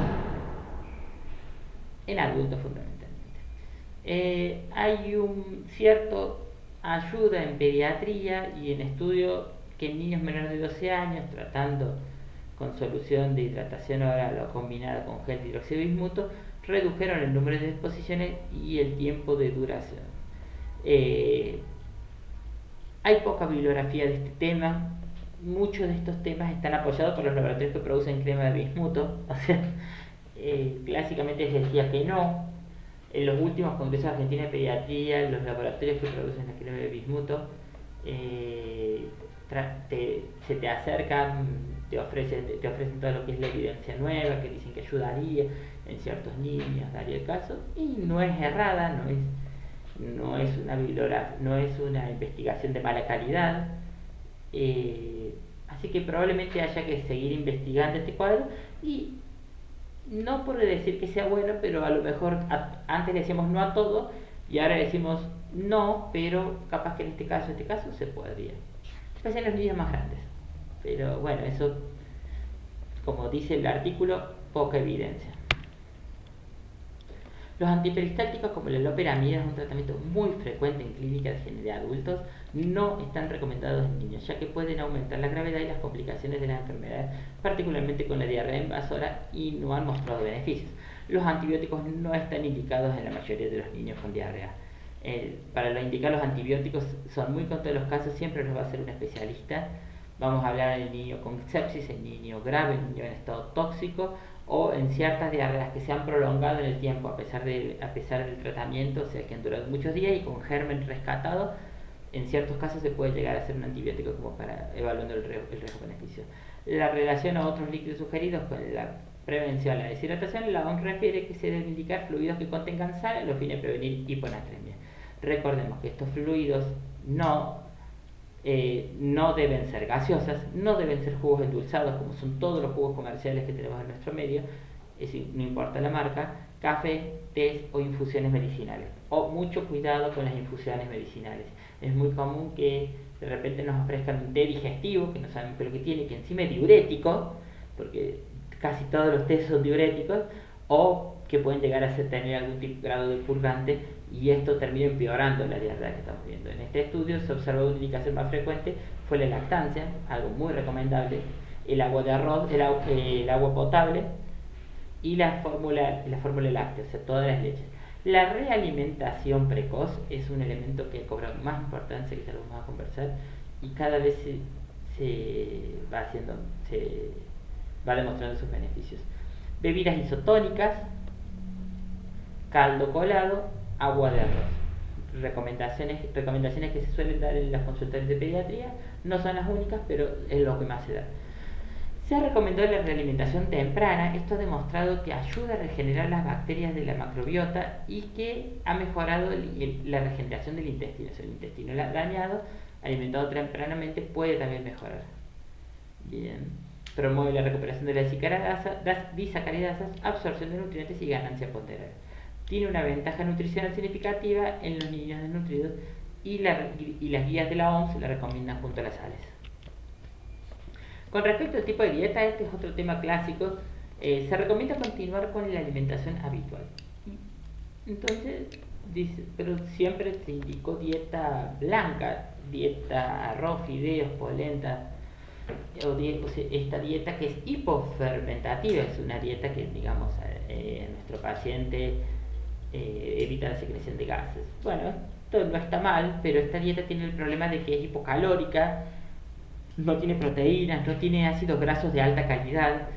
Speaker 1: en adultos fundamentalmente. Hay un cierto ayuda en pediatría y en estudio que en niños menores de 12 años, tratando con solución de hidratación oral o combinada con gel de hidróxido de bismuto, redujeron el número de exposiciones y el tiempo de duración. Hay poca bibliografía de este tema. Muchos de estos temas están apoyados por los laboratorios que producen crema de bismuto. O sea, clásicamente se decía que no. En los últimos congresos argentinos de pediatría, los laboratorios que producen la crema de bismuto se te acercan, te ofrecen todo lo que es la evidencia nueva, que dicen que ayudaría en ciertos niños, daría el caso, y no es errada, no es una investigación de mala calidad, así que probablemente haya que seguir investigando este cuadro y no por decir que sea bueno, pero a lo mejor antes decíamos no a todo y ahora decimos no, pero capaz que en este caso se podría, especialmente en los niños más grandes. Pero bueno, eso, como dice el artículo, poca evidencia. Los antiperistálticos como la loperamida es un tratamiento muy frecuente en clínicas de adultos, no están recomendados en niños, ya que pueden aumentar la gravedad y las complicaciones de las enfermedades, particularmente con la diarrea invasora, y no han mostrado beneficios. Los antibióticos no están indicados en la mayoría de los niños con diarrea. Para indicar los antibióticos son muy contados los casos, siempre los va a hacer un especialista. Vamos a hablar del niño con sepsis, el niño grave, el niño en estado tóxico, o en ciertas diarreas que se han prolongado en el tiempo a pesar del tratamiento, o sea que han durado muchos días y con germen rescatado. En ciertos casos se puede llegar a hacer un antibiótico como para evaluando el riesgo-beneficio. La relación a otros líquidos sugeridos con la prevención de la deshidratación, la OMS refiere que se deben indicar fluidos que contengan sal a los fines de prevenir hiponatremia. Recordemos que estos fluidos no deben ser gaseosas, no deben ser jugos endulzados como son todos los jugos comerciales que tenemos en nuestro medio, es decir, no importa la marca, café, té o infusiones medicinales. O mucho cuidado con las infusiones medicinales. Es muy común que de repente nos ofrezcan un té digestivo, que no sabemos qué es lo que tiene, que encima es diurético, porque casi todos los tés son diuréticos, o que pueden llegar a tener algún grado de purgante, y esto termina empeorando la diarrea que estamos viendo. En este estudio se observó una indicación más frecuente fue la lactancia, algo muy recomendable, el agua de arroz, el agua potable y la fórmula láctea, o sea, todas las leches. La realimentación precoz es un elemento que cobra más importancia, que ya lo vamos a conversar, y cada vez se va demostrando sus beneficios. Bebidas isotónicas, caldo colado, agua de arroz. Recomendaciones que se suelen dar en las consultas de pediatría, no son las únicas, pero es lo que más se da. Se ha recomendado la realimentación temprana. Esto ha demostrado que ayuda a regenerar las bacterias de la macrobiota y que ha mejorado la regeneración del intestino. O sea, el intestino dañado, alimentado tempranamente, puede también mejorar. Bien. Promueve la recuperación de las disacaridasas, absorción de nutrientes y ganancia ponderal. Tiene una ventaja nutricional significativa en los niños desnutridos y las guías de la OMS la recomiendan junto a las sales. Con respecto al tipo de dieta, este es otro tema clásico. Se recomienda continuar con la alimentación habitual. Entonces, dice, pero siempre se indicó dieta blanca, dieta arroz, fideos, polenta, esta dieta que es hipofermentativa, es una dieta que, digamos, nuestro paciente evita la secreción de gases. Bueno, esto no está mal, pero esta dieta tiene el problema de que es hipocalórica, no tiene proteínas, no tiene ácidos grasos de alta calidad,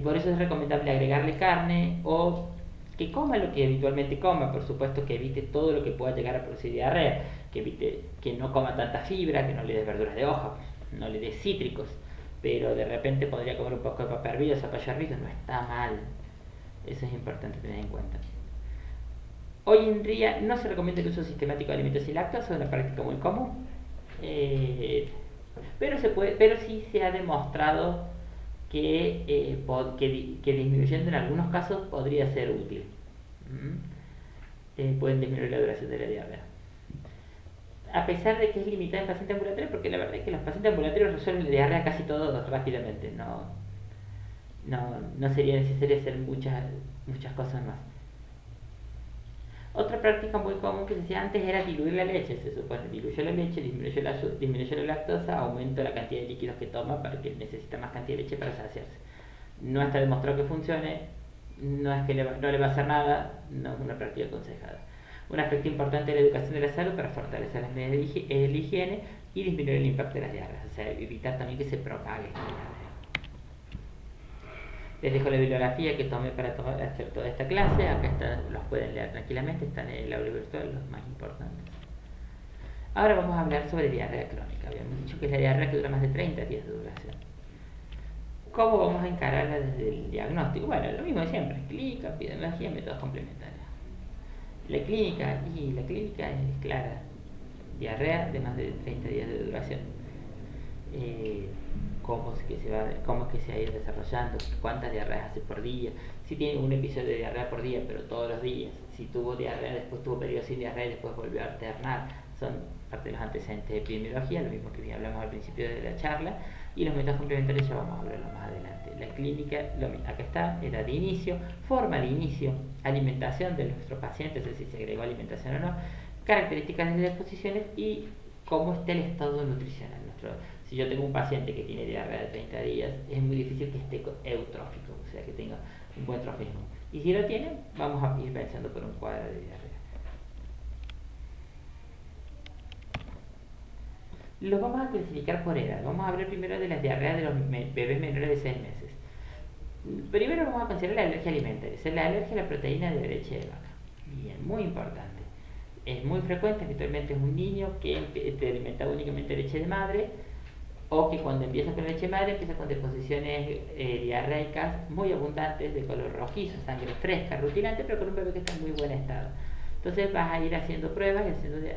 Speaker 1: por eso es recomendable agregarle carne o que coma lo que habitualmente coma, por supuesto que evite todo lo que pueda llegar a producir diarrea, que evite que no coma tanta fibra, que no le des verduras de hoja, no le des cítricos, pero de repente podría comer un poco de papa hervida, zapallo hervido, no está mal, eso es importante tener en cuenta. Hoy en día no se recomienda el uso sistemático de alimentos sin lactosa, es una práctica muy común. Pero sí se ha demostrado que disminuyendo en algunos casos podría ser útil. Pueden disminuir la duración de la diarrea. A pesar de que es limitada en pacientes ambulatorios, porque la verdad es que los pacientes ambulatorios resuelven la diarrea casi todo rápidamente, no sería necesario hacer muchas cosas más. Otra práctica muy común que se hacía antes era diluir la leche. Se supone, diluyó la leche, disminuyó la lactosa, aumenta la cantidad de líquidos que toma para que necesita más cantidad de leche para saciarse. No está demostrado que funcione, no es que no le va a hacer nada, no es una práctica aconsejada. Un aspecto importante de la educación de la salud para fortalecer las medidas de la higiene y disminuir el impacto de las diarreas, o sea, evitar también que se propague la diarrea. Les dejo la bibliografía que tomé para hacer toda esta clase. Acá los pueden leer tranquilamente, están en el aula virtual, los más importantes. Ahora vamos a hablar sobre diarrea crónica. Habíamos dicho que es la diarrea que dura más de 30 días de duración. ¿Cómo vamos a encararla desde el diagnóstico? Bueno, lo mismo de siempre: clínica, epidemiología, métodos complementarios. La clínica es clara: diarrea de más de 30 días de duración. Cómo es que se ha ido desarrollando, cuántas diarreas hace por día, si tiene un episodio de diarrea por día, pero todos los días, si tuvo diarrea, después tuvo periodo sin diarrea y después volvió a alternar. Son parte de los antecedentes de epidemiología, lo mismo que hablamos al principio de la charla, y los métodos complementarios ya vamos a hablarlo más adelante. La clínica, acá está, edad de inicio, forma de inicio, alimentación de nuestros pacientes, es decir, si se agregó alimentación o no, características de las exposiciones y cómo está el estado nutricional. Si yo tengo un paciente que tiene diarrea de 30 días, es muy difícil que esté eutrófico, o sea, que tenga un buen trofismo. Y si lo tiene, vamos a ir pensando por un cuadro de diarrea. Los vamos a clasificar por edad. Vamos a hablar primero de las diarreas de los bebés menores de 6 meses. Primero vamos a considerar la alergia alimentaria, es la alergia a la proteína de la leche de vaca. Bien, muy importante. Es muy frecuente, habitualmente es un niño que se alimenta únicamente de leche de madre, o que cuando empieza con leche madre empieza con deposiciones diarreicas muy abundantes de color rojizo, sangre fresca, rutilante, pero con un bebé que está en muy buen estado. Entonces vas a ir haciendo pruebas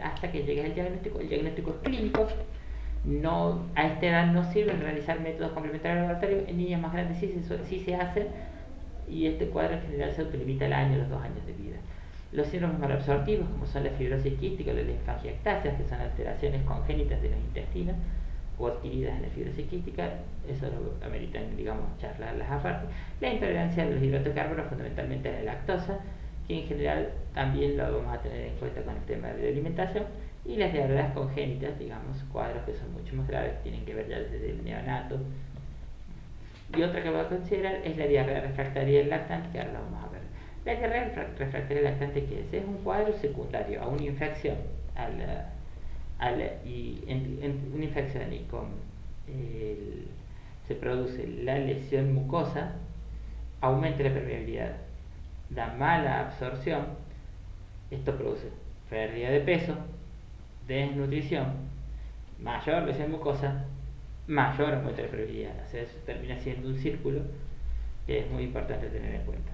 Speaker 1: hasta que llegues al diagnóstico. El diagnóstico es clínico. A esta edad no sirven realizar métodos complementarios laboratorios. En niños más grandes sí se hacen, y este cuadro en general se autolimita al año, los 2 años de vida. Los síndromes malabsortivos, como son la fibrosis quística o la linfangiectasia, que son alteraciones congénitas de los intestinos o adquiridas en la fibrosis quística, eso lo ameritan, charlarlas aparte. La intolerancia a los hidratos de carbono, fundamentalmente a la lactosa, que en general también lo vamos a tener en cuenta con el tema de la alimentación. Y las diarreas congénitas, cuadros que son mucho más graves, que tienen que ver ya desde el neonato. Y otra que voy a considerar es la diarrea refractaria del lactante, que ahora la vamos a ver. La diarrea refractaria del lactante, ¿qué es? Es un cuadro secundario a una infección, una infección, y se produce la lesión mucosa, aumenta la permeabilidad, da mala absorción. Esto produce pérdida de peso, desnutrición, mayor lesión mucosa, mayor aumento de permeabilidad. O sea, eso termina siendo un círculo que es muy importante tener en cuenta.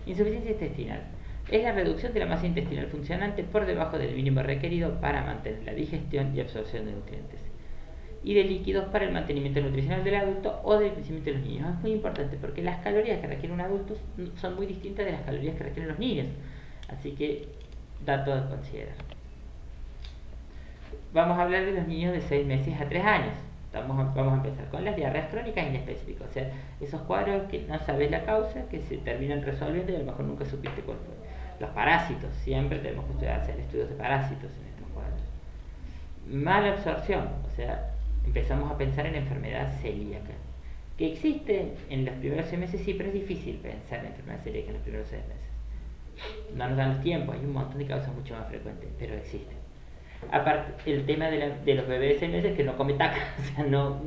Speaker 1: Insuficiencia intestinal es la reducción de la masa intestinal funcionante por debajo del mínimo requerido para mantener la digestión y absorción de nutrientes y de líquidos para el mantenimiento nutricional del adulto o del crecimiento de los niños. Es muy importante porque las calorías que requiere un adulto son muy distintas de las calorías que requieren los niños, así que dato a considerar. Vamos a hablar de los niños de 6 meses a 3 años. Vamos a empezar con las diarreas crónicas inespecíficas, o sea, esos cuadros que no sabes la causa, que se terminan resolviendo y a lo mejor nunca supiste cuál fue. Los parásitos, siempre tenemos que hacer estudios de parásitos en estos cuadros. Mala absorción, o sea, empezamos a pensar en enfermedad celíaca, que existe en los primeros 6 meses, sí, pero es difícil pensar en enfermedad celíaca en los primeros 6 meses. No nos dan el tiempo, hay un montón de causas mucho más frecuentes, pero existen. Aparte, el tema de los bebés de 6 meses que no come taca, o sea, no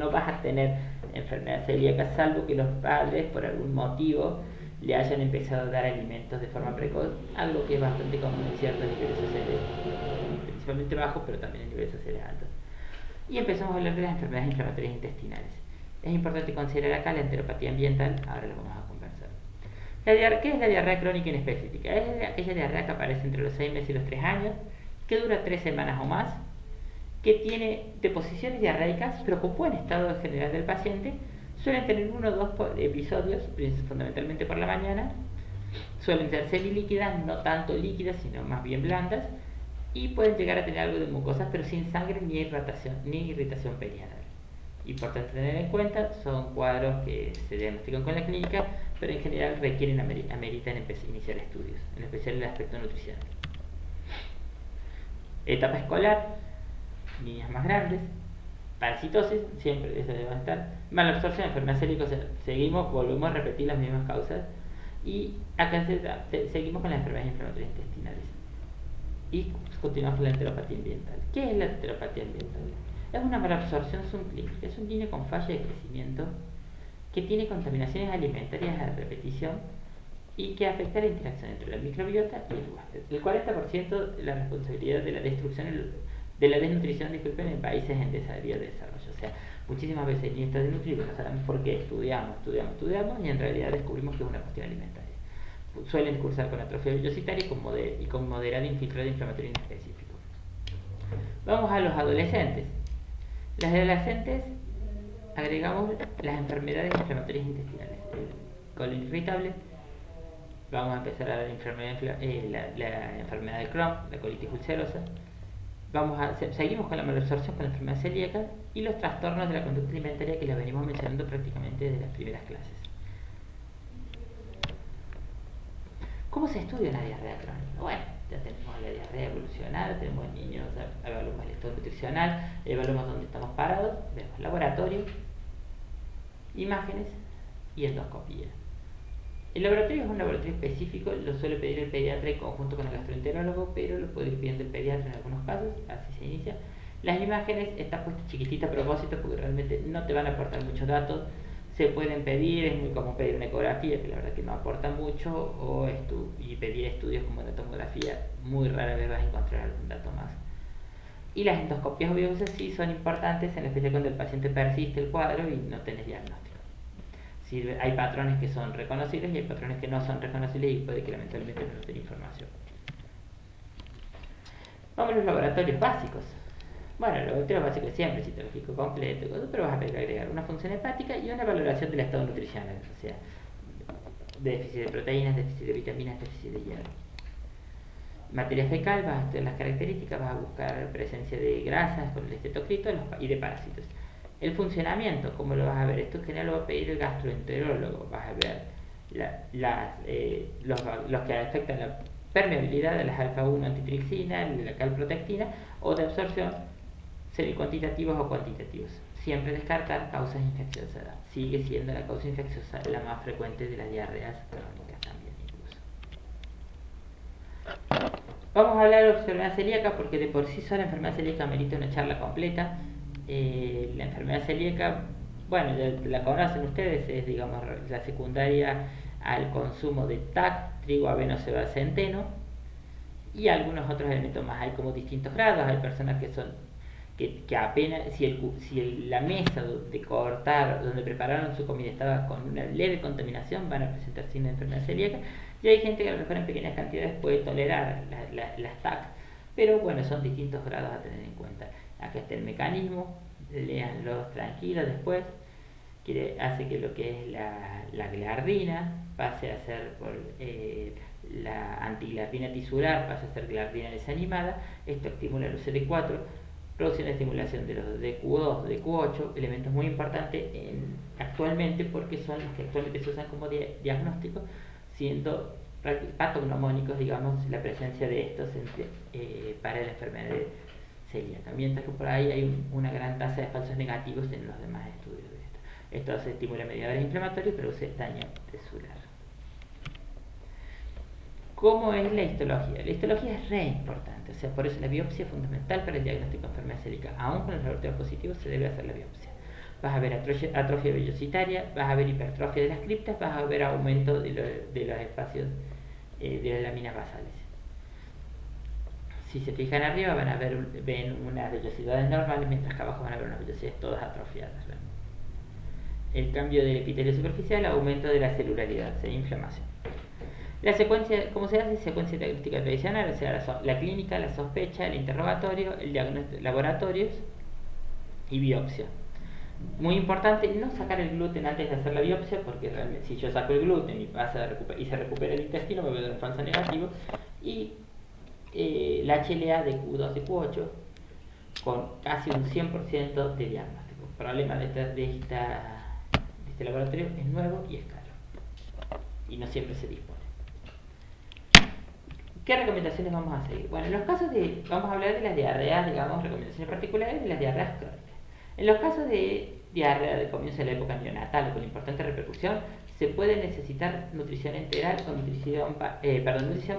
Speaker 1: vas a tener enfermedad celíaca, salvo que los padres, por algún motivo, le hayan empezado a dar alimentos de forma precoz, algo que es bastante común en ciertos niveles sociales, principalmente bajos, pero también en niveles sociales altos. Y empezamos a hablar de las enfermedades inflamatorias intestinales. Es importante considerar acá la enteropatía ambiental, ahora lo vamos a conversar. ¿Qué es la diarrea crónica inespecífica? Es aquella diarrea que aparece entre los 6 meses y los 3 años, que dura 3 semanas o más, que tiene deposiciones diarreicas, pero con buen estado general del paciente. Suelen tener uno o dos episodios, fundamentalmente por la mañana. Suelen ser semilíquidas, no tanto líquidas, sino más bien blandas. Y pueden llegar a tener algo de mucosas, pero sin sangre ni irritación perianal. Importante tener en cuenta, son cuadros que se diagnostican con la clínica, pero en general ameritan iniciar estudios, en especial el aspecto nutricional. Etapa escolar, niñas más grandes. Parasitosis, siempre eso debe estar. Malabsorción, enfermedad celíaca, o sea, volvemos a repetir las mismas causas. Y acá seguimos con las enfermedades inflamatorias intestinales. Y continuamos con la enteropatía ambiental. ¿Qué es la enteropatía ambiental? Es una malabsorción subclínica, es un niño con falla de crecimiento que tiene contaminaciones alimentarias a repetición y que afecta la interacción entre la microbiota y el huésped. El 40% de la responsabilidad de la desnutrición en países en desarrollo de desarrollo. O sea, muchísimas veces ni está desnutrido, no sabemos por qué, estudiamos y en realidad descubrimos que es una cuestión alimentaria. Suelen cursar con atrofia velocitaria y con moderado infiltrado inflamatorio inespecífico. Vamos a los adolescentes. Las adolescentes agregamos las enfermedades inflamatorias intestinales. El colon irritable, vamos a empezar a ver la enfermedad de Crohn, la colitis ulcerosa. Seguimos con la malabsorción, con la enfermedad celíaca y los trastornos de la conducta alimentaria que los venimos mencionando prácticamente desde las primeras clases. ¿Cómo se estudia una diarrea crónica? Bueno, ya tenemos la diarrea evolucionada, tenemos niños, evaluamos el estado nutricional, evaluamos dónde estamos parados, vemos laboratorio, imágenes y endoscopía. El laboratorio es un laboratorio específico, lo suele pedir el pediatra en conjunto con el gastroenterólogo, pero lo puede ir pidiendo el pediatra en algunos casos, así se inicia. Las imágenes están puestas chiquititas a propósito porque realmente no te van a aportar muchos datos. Se pueden pedir, es muy común pedir una ecografía, que la verdad que no aporta mucho, y pedir estudios como la tomografía, muy rara vez vas a encontrar algún dato más. Y las endoscopias o biopsias sí son importantes, en especial cuando el paciente persiste el cuadro y no tenés diagnóstico. Hay patrones que son reconocibles y hay patrones que no son reconocibles y puede que lamentablemente no nos den información. Vamos a los laboratorios básicos. Bueno, el laboratorio básico es siempre citológico completo, pero vas a tener que agregar una función hepática y una valoración del estado nutricional, o sea, déficit de proteínas, déficit de vitaminas, déficit de hierro. Materia fecal, vas a estudiar las características, vas a buscar presencia de grasas con el estetocrito y de parásitos. El funcionamiento, ¿cómo lo vas a ver? Esto en general lo va a pedir el gastroenterólogo. Vas a ver los que afectan la permeabilidad de las alfa-1 antitrixina, la calprotectina, o de absorción, semicuantitativos o cuantitativos. Siempre descartar causas infecciosas. Sigue siendo la causa infecciosa la más frecuente de las diarreas crónicas también incluso. Vamos a hablar de la enfermedad celíaca porque de por sí sola la enfermedad celíaca merita una charla completa. La enfermedad celíaca, bueno, ya la conocen ustedes, es digamos la secundaria al consumo de TAC, trigo, avena, cebada, centeno, y algunos otros elementos más. Hay como distintos grados, hay personas que apenas, si la mesa de cortar, donde prepararon su comida estaba con una leve contaminación, van a presentar signos de enfermedad celíaca, y hay gente que a lo mejor en pequeñas cantidades puede tolerar las TAC, pero bueno, son distintos grados a tener en cuenta. Acá está el mecanismo, léanlo tranquilos después. Hace que lo que es la glardina pase a ser por la antiglardina tisular, pase a ser glardina desanimada. Esto estimula los CD4, produce una estimulación de los DQ2, DQ8, elementos muy importantes actualmente porque son los que actualmente se usan como diagnóstico, siendo patognomónicos, digamos, la presencia de estos para la enfermedad de celíaca, mientras que por ahí hay una gran tasa de falsos negativos en los demás estudios de esto. Esto se estimula mediadores inflamatorios y produce daño tisular. ¿Cómo es la histología? La histología es re importante, o sea, por eso la biopsia es fundamental para el diagnóstico de enfermedad celíaca. Aún con los laboratorios positivos se debe hacer la biopsia. Vas a ver atrofia velocitaria, vas a ver hipertrofia de las criptas, vas a ver aumento de los espacios de las láminas basales. Si se fijan arriba ven unas velocidades normales, mientras que abajo van a ver unas velocidades todas atrofiadas. el cambio del epitelio superficial, aumento de la celularidad, o sea, inflamación. La secuencia, ¿cómo se hace? Secuencia diagnóstica tradicional, o sea, la clínica, la sospecha, el interrogatorio, el diagnóstico, laboratorios y biopsia. Muy importante no sacar el gluten antes de hacer la biopsia, porque realmente si yo saco el gluten y se recupera el intestino, me voy a dar un falso negativo. Y la HLA de Q2 y Q8 con casi un 100% de diagnóstico. El problema de este laboratorio es nuevo y es caro. Y no siempre se dispone. ¿Qué recomendaciones vamos a seguir? Bueno, en los casos vamos a hablar de las diarreas, digamos, recomendaciones particulares de las diarreas crónicas. En los casos de diarrea de comienzo de la época neonatal con importante repercusión, se puede necesitar nutrición enteral o nutrición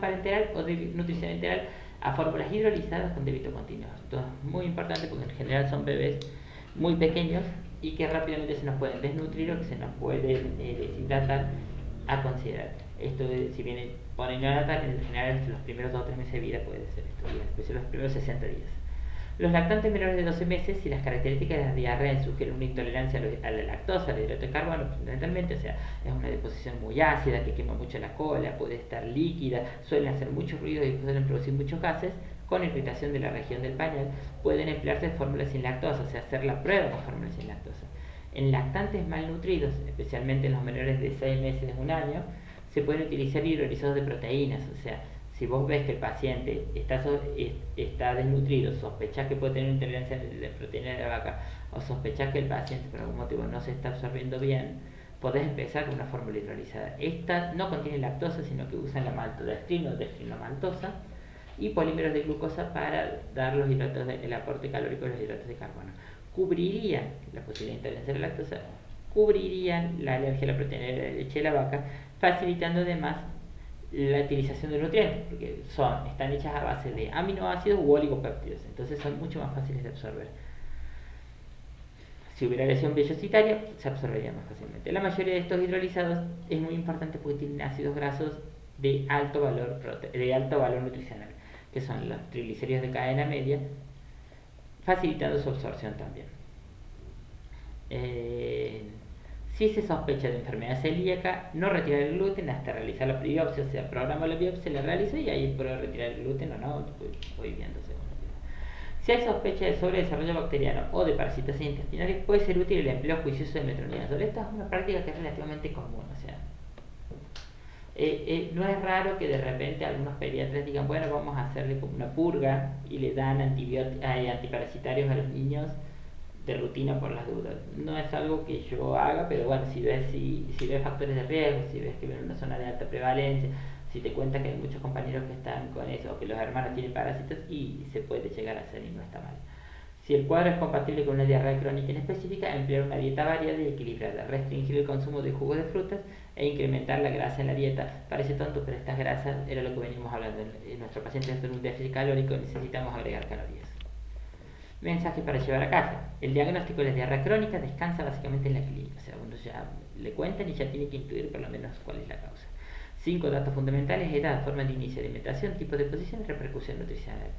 Speaker 1: parenteral o nutrición enteral a fórmulas hidrolizadas con débito continuo. Esto es muy importante porque en general son bebés muy pequeños y que rápidamente se nos pueden desnutrir o que se nos pueden deshidratar a considerar. Esto, si viene por neonatal, en general los primeros 2 o 3 meses de vida puede ser esto, especialmente los primeros 60 días. Los lactantes menores de 12 meses, si las características de la diarrea sugieren una intolerancia a la lactosa, al hidrato de carbono, fundamentalmente, o sea, es una deposición muy ácida, que quema mucho la cola, puede estar líquida, suelen hacer mucho ruido y suelen producir muchos gases, con irritación de la región del pañal, pueden emplearse fórmulas sin lactosa, o sea, hacer la prueba con fórmulas sin lactosa. En lactantes malnutridos, especialmente en los menores de 6 meses a 1 año, se pueden utilizar hidrolizados de proteínas, o sea, si vos ves que el paciente está desnutrido, sospechás que puede tener intolerancia de proteína de la vaca, o sospechás que el paciente por algún motivo no se está absorbiendo bien, podés empezar con una fórmula hidrolizada. Esta no contiene lactosa, sino que usan la maltodextrina o dextrinomaltosa y polímeros de glucosa para dar el aporte calórico de los hidratos de carbono. Cubrirían la posibilidad de intolerancia de la lactosa, cubrirían la alergia a la proteína de la leche de la vaca, facilitando además la utilización de nutrientes, porque están hechas a base de aminoácidos u oligopéptidos, entonces son mucho más fáciles de absorber. Si hubiera lesión vellocitaria, se absorbería más fácilmente. La mayoría de estos hidrolizados es muy importante porque tienen ácidos grasos de alto valor nutricional, que son los triglicéridos de cadena media, facilitando su absorción también. Si se sospecha de enfermedad celíaca, no retirar el gluten hasta realizar la biopsia, o sea, programa la biopsia, la realiza y ahí puedo retirar el gluten o no, voy viéndose. Si hay sospecha de sobredesarrollo bacteriano o de parasitosis intestinales, puede ser útil el empleo juicioso de metronidazol. Esta es una práctica que es relativamente común, o sea, no es raro que de repente algunos pediatras digan, bueno, vamos a hacerle como una purga y le dan antiparasitarios a los niños de rutina por las dudas. No es algo que yo haga, pero bueno, si ves factores de riesgo, si ves que viene una zona de alta prevalencia, si te cuenta que hay muchos compañeros que están con eso, o que los hermanos tienen parásitos, y se puede llegar a hacer y no está mal. Si el cuadro es compatible con una diarrea crónica en específica, emplear una dieta variada y equilibrada, restringir el consumo de jugos de frutas e incrementar la grasa en la dieta. Parece tonto, pero estas grasas era lo que venimos hablando. En nuestro paciente en un déficit calórico necesitamos agregar calorías. Mensaje para llevar a casa. El diagnóstico de la diarrea crónica descansa básicamente en la clínica, o sea, uno ya le cuentan y ya tiene que intuir por lo menos cuál es la causa. 5 datos fundamentales: edad, forma de inicio de alimentación, tipo de posición y repercusión nutricional.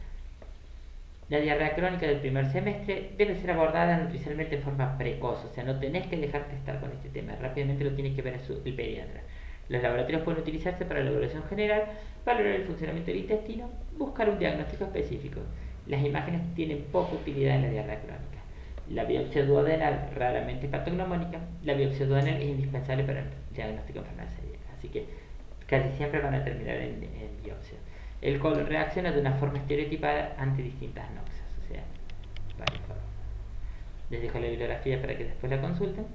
Speaker 1: La diarrea crónica del primer semestre debe ser abordada nutricionalmente de forma precoz, o sea, no tenés que dejarte estar con este tema, rápidamente lo tiene que ver el pediatra. Los laboratorios pueden utilizarse para la evaluación general, valorar el funcionamiento del intestino, buscar un diagnóstico específico. Las imágenes tienen poca utilidad en la diarrea crónica. La biopsia duodenal, raramente patognomónica, la biopsia duodenal es indispensable para el diagnóstico de enfermedad celíaca, así que casi siempre van a terminar en biopsia. El colon reacciona de una forma estereotipada ante distintas noxias, o sea, varias formas. Les dejo la bibliografía para que después la consulten.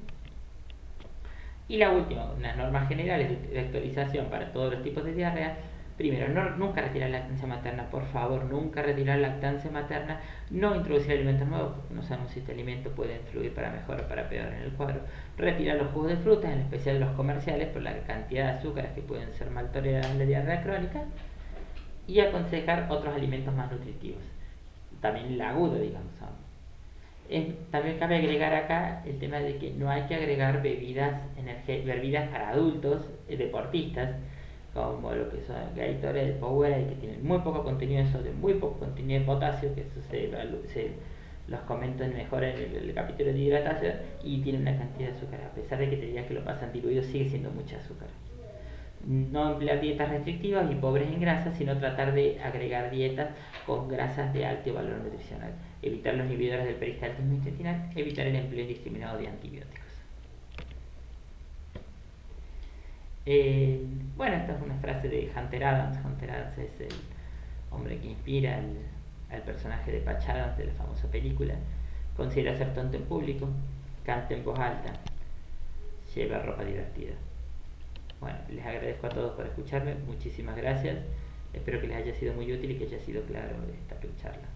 Speaker 1: Y la última, unas normas generales de actualización para todos los tipos de diarrea. Primero, nunca retirar lactancia materna, por favor, nunca retirar lactancia materna, no introducir alimentos nuevos, porque no sabemos si este alimento puede influir para mejor o para peor en el cuadro. Retirar los jugos de frutas, en especial los comerciales, por la cantidad de azúcares que pueden ser mal toleradas en la diarrea crónica. Y aconsejar otros alimentos más nutritivos, también el agudo, digamos. También cabe agregar acá el tema de que no hay que agregar bebidas para adultos deportistas, como lo que son Gatorade, Powerade, que tienen muy poco contenido de sodio, muy poco contenido de potasio, que eso los comento mejor en el capítulo de hidratación, y tiene una cantidad de azúcar. A pesar de que te diría que lo pasan diluido, sigue siendo mucha azúcar. No emplear dietas restrictivas y pobres en grasas, sino tratar de agregar dietas con grasas de alto valor nutricional. Evitar los inhibidores del peristaltismo intestinal, evitar el empleo indiscriminado de antibióticos. Bueno, esta es una frase de Hunter Adams. Hunter Adams es el hombre que inspira al personaje de Patch Adams de la famosa película. Considera ser tonto en público, canta en voz alta, lleva ropa divertida. Bueno, les agradezco a todos por escucharme, muchísimas gracias. Espero que les haya sido muy útil y que haya sido claro esta charla.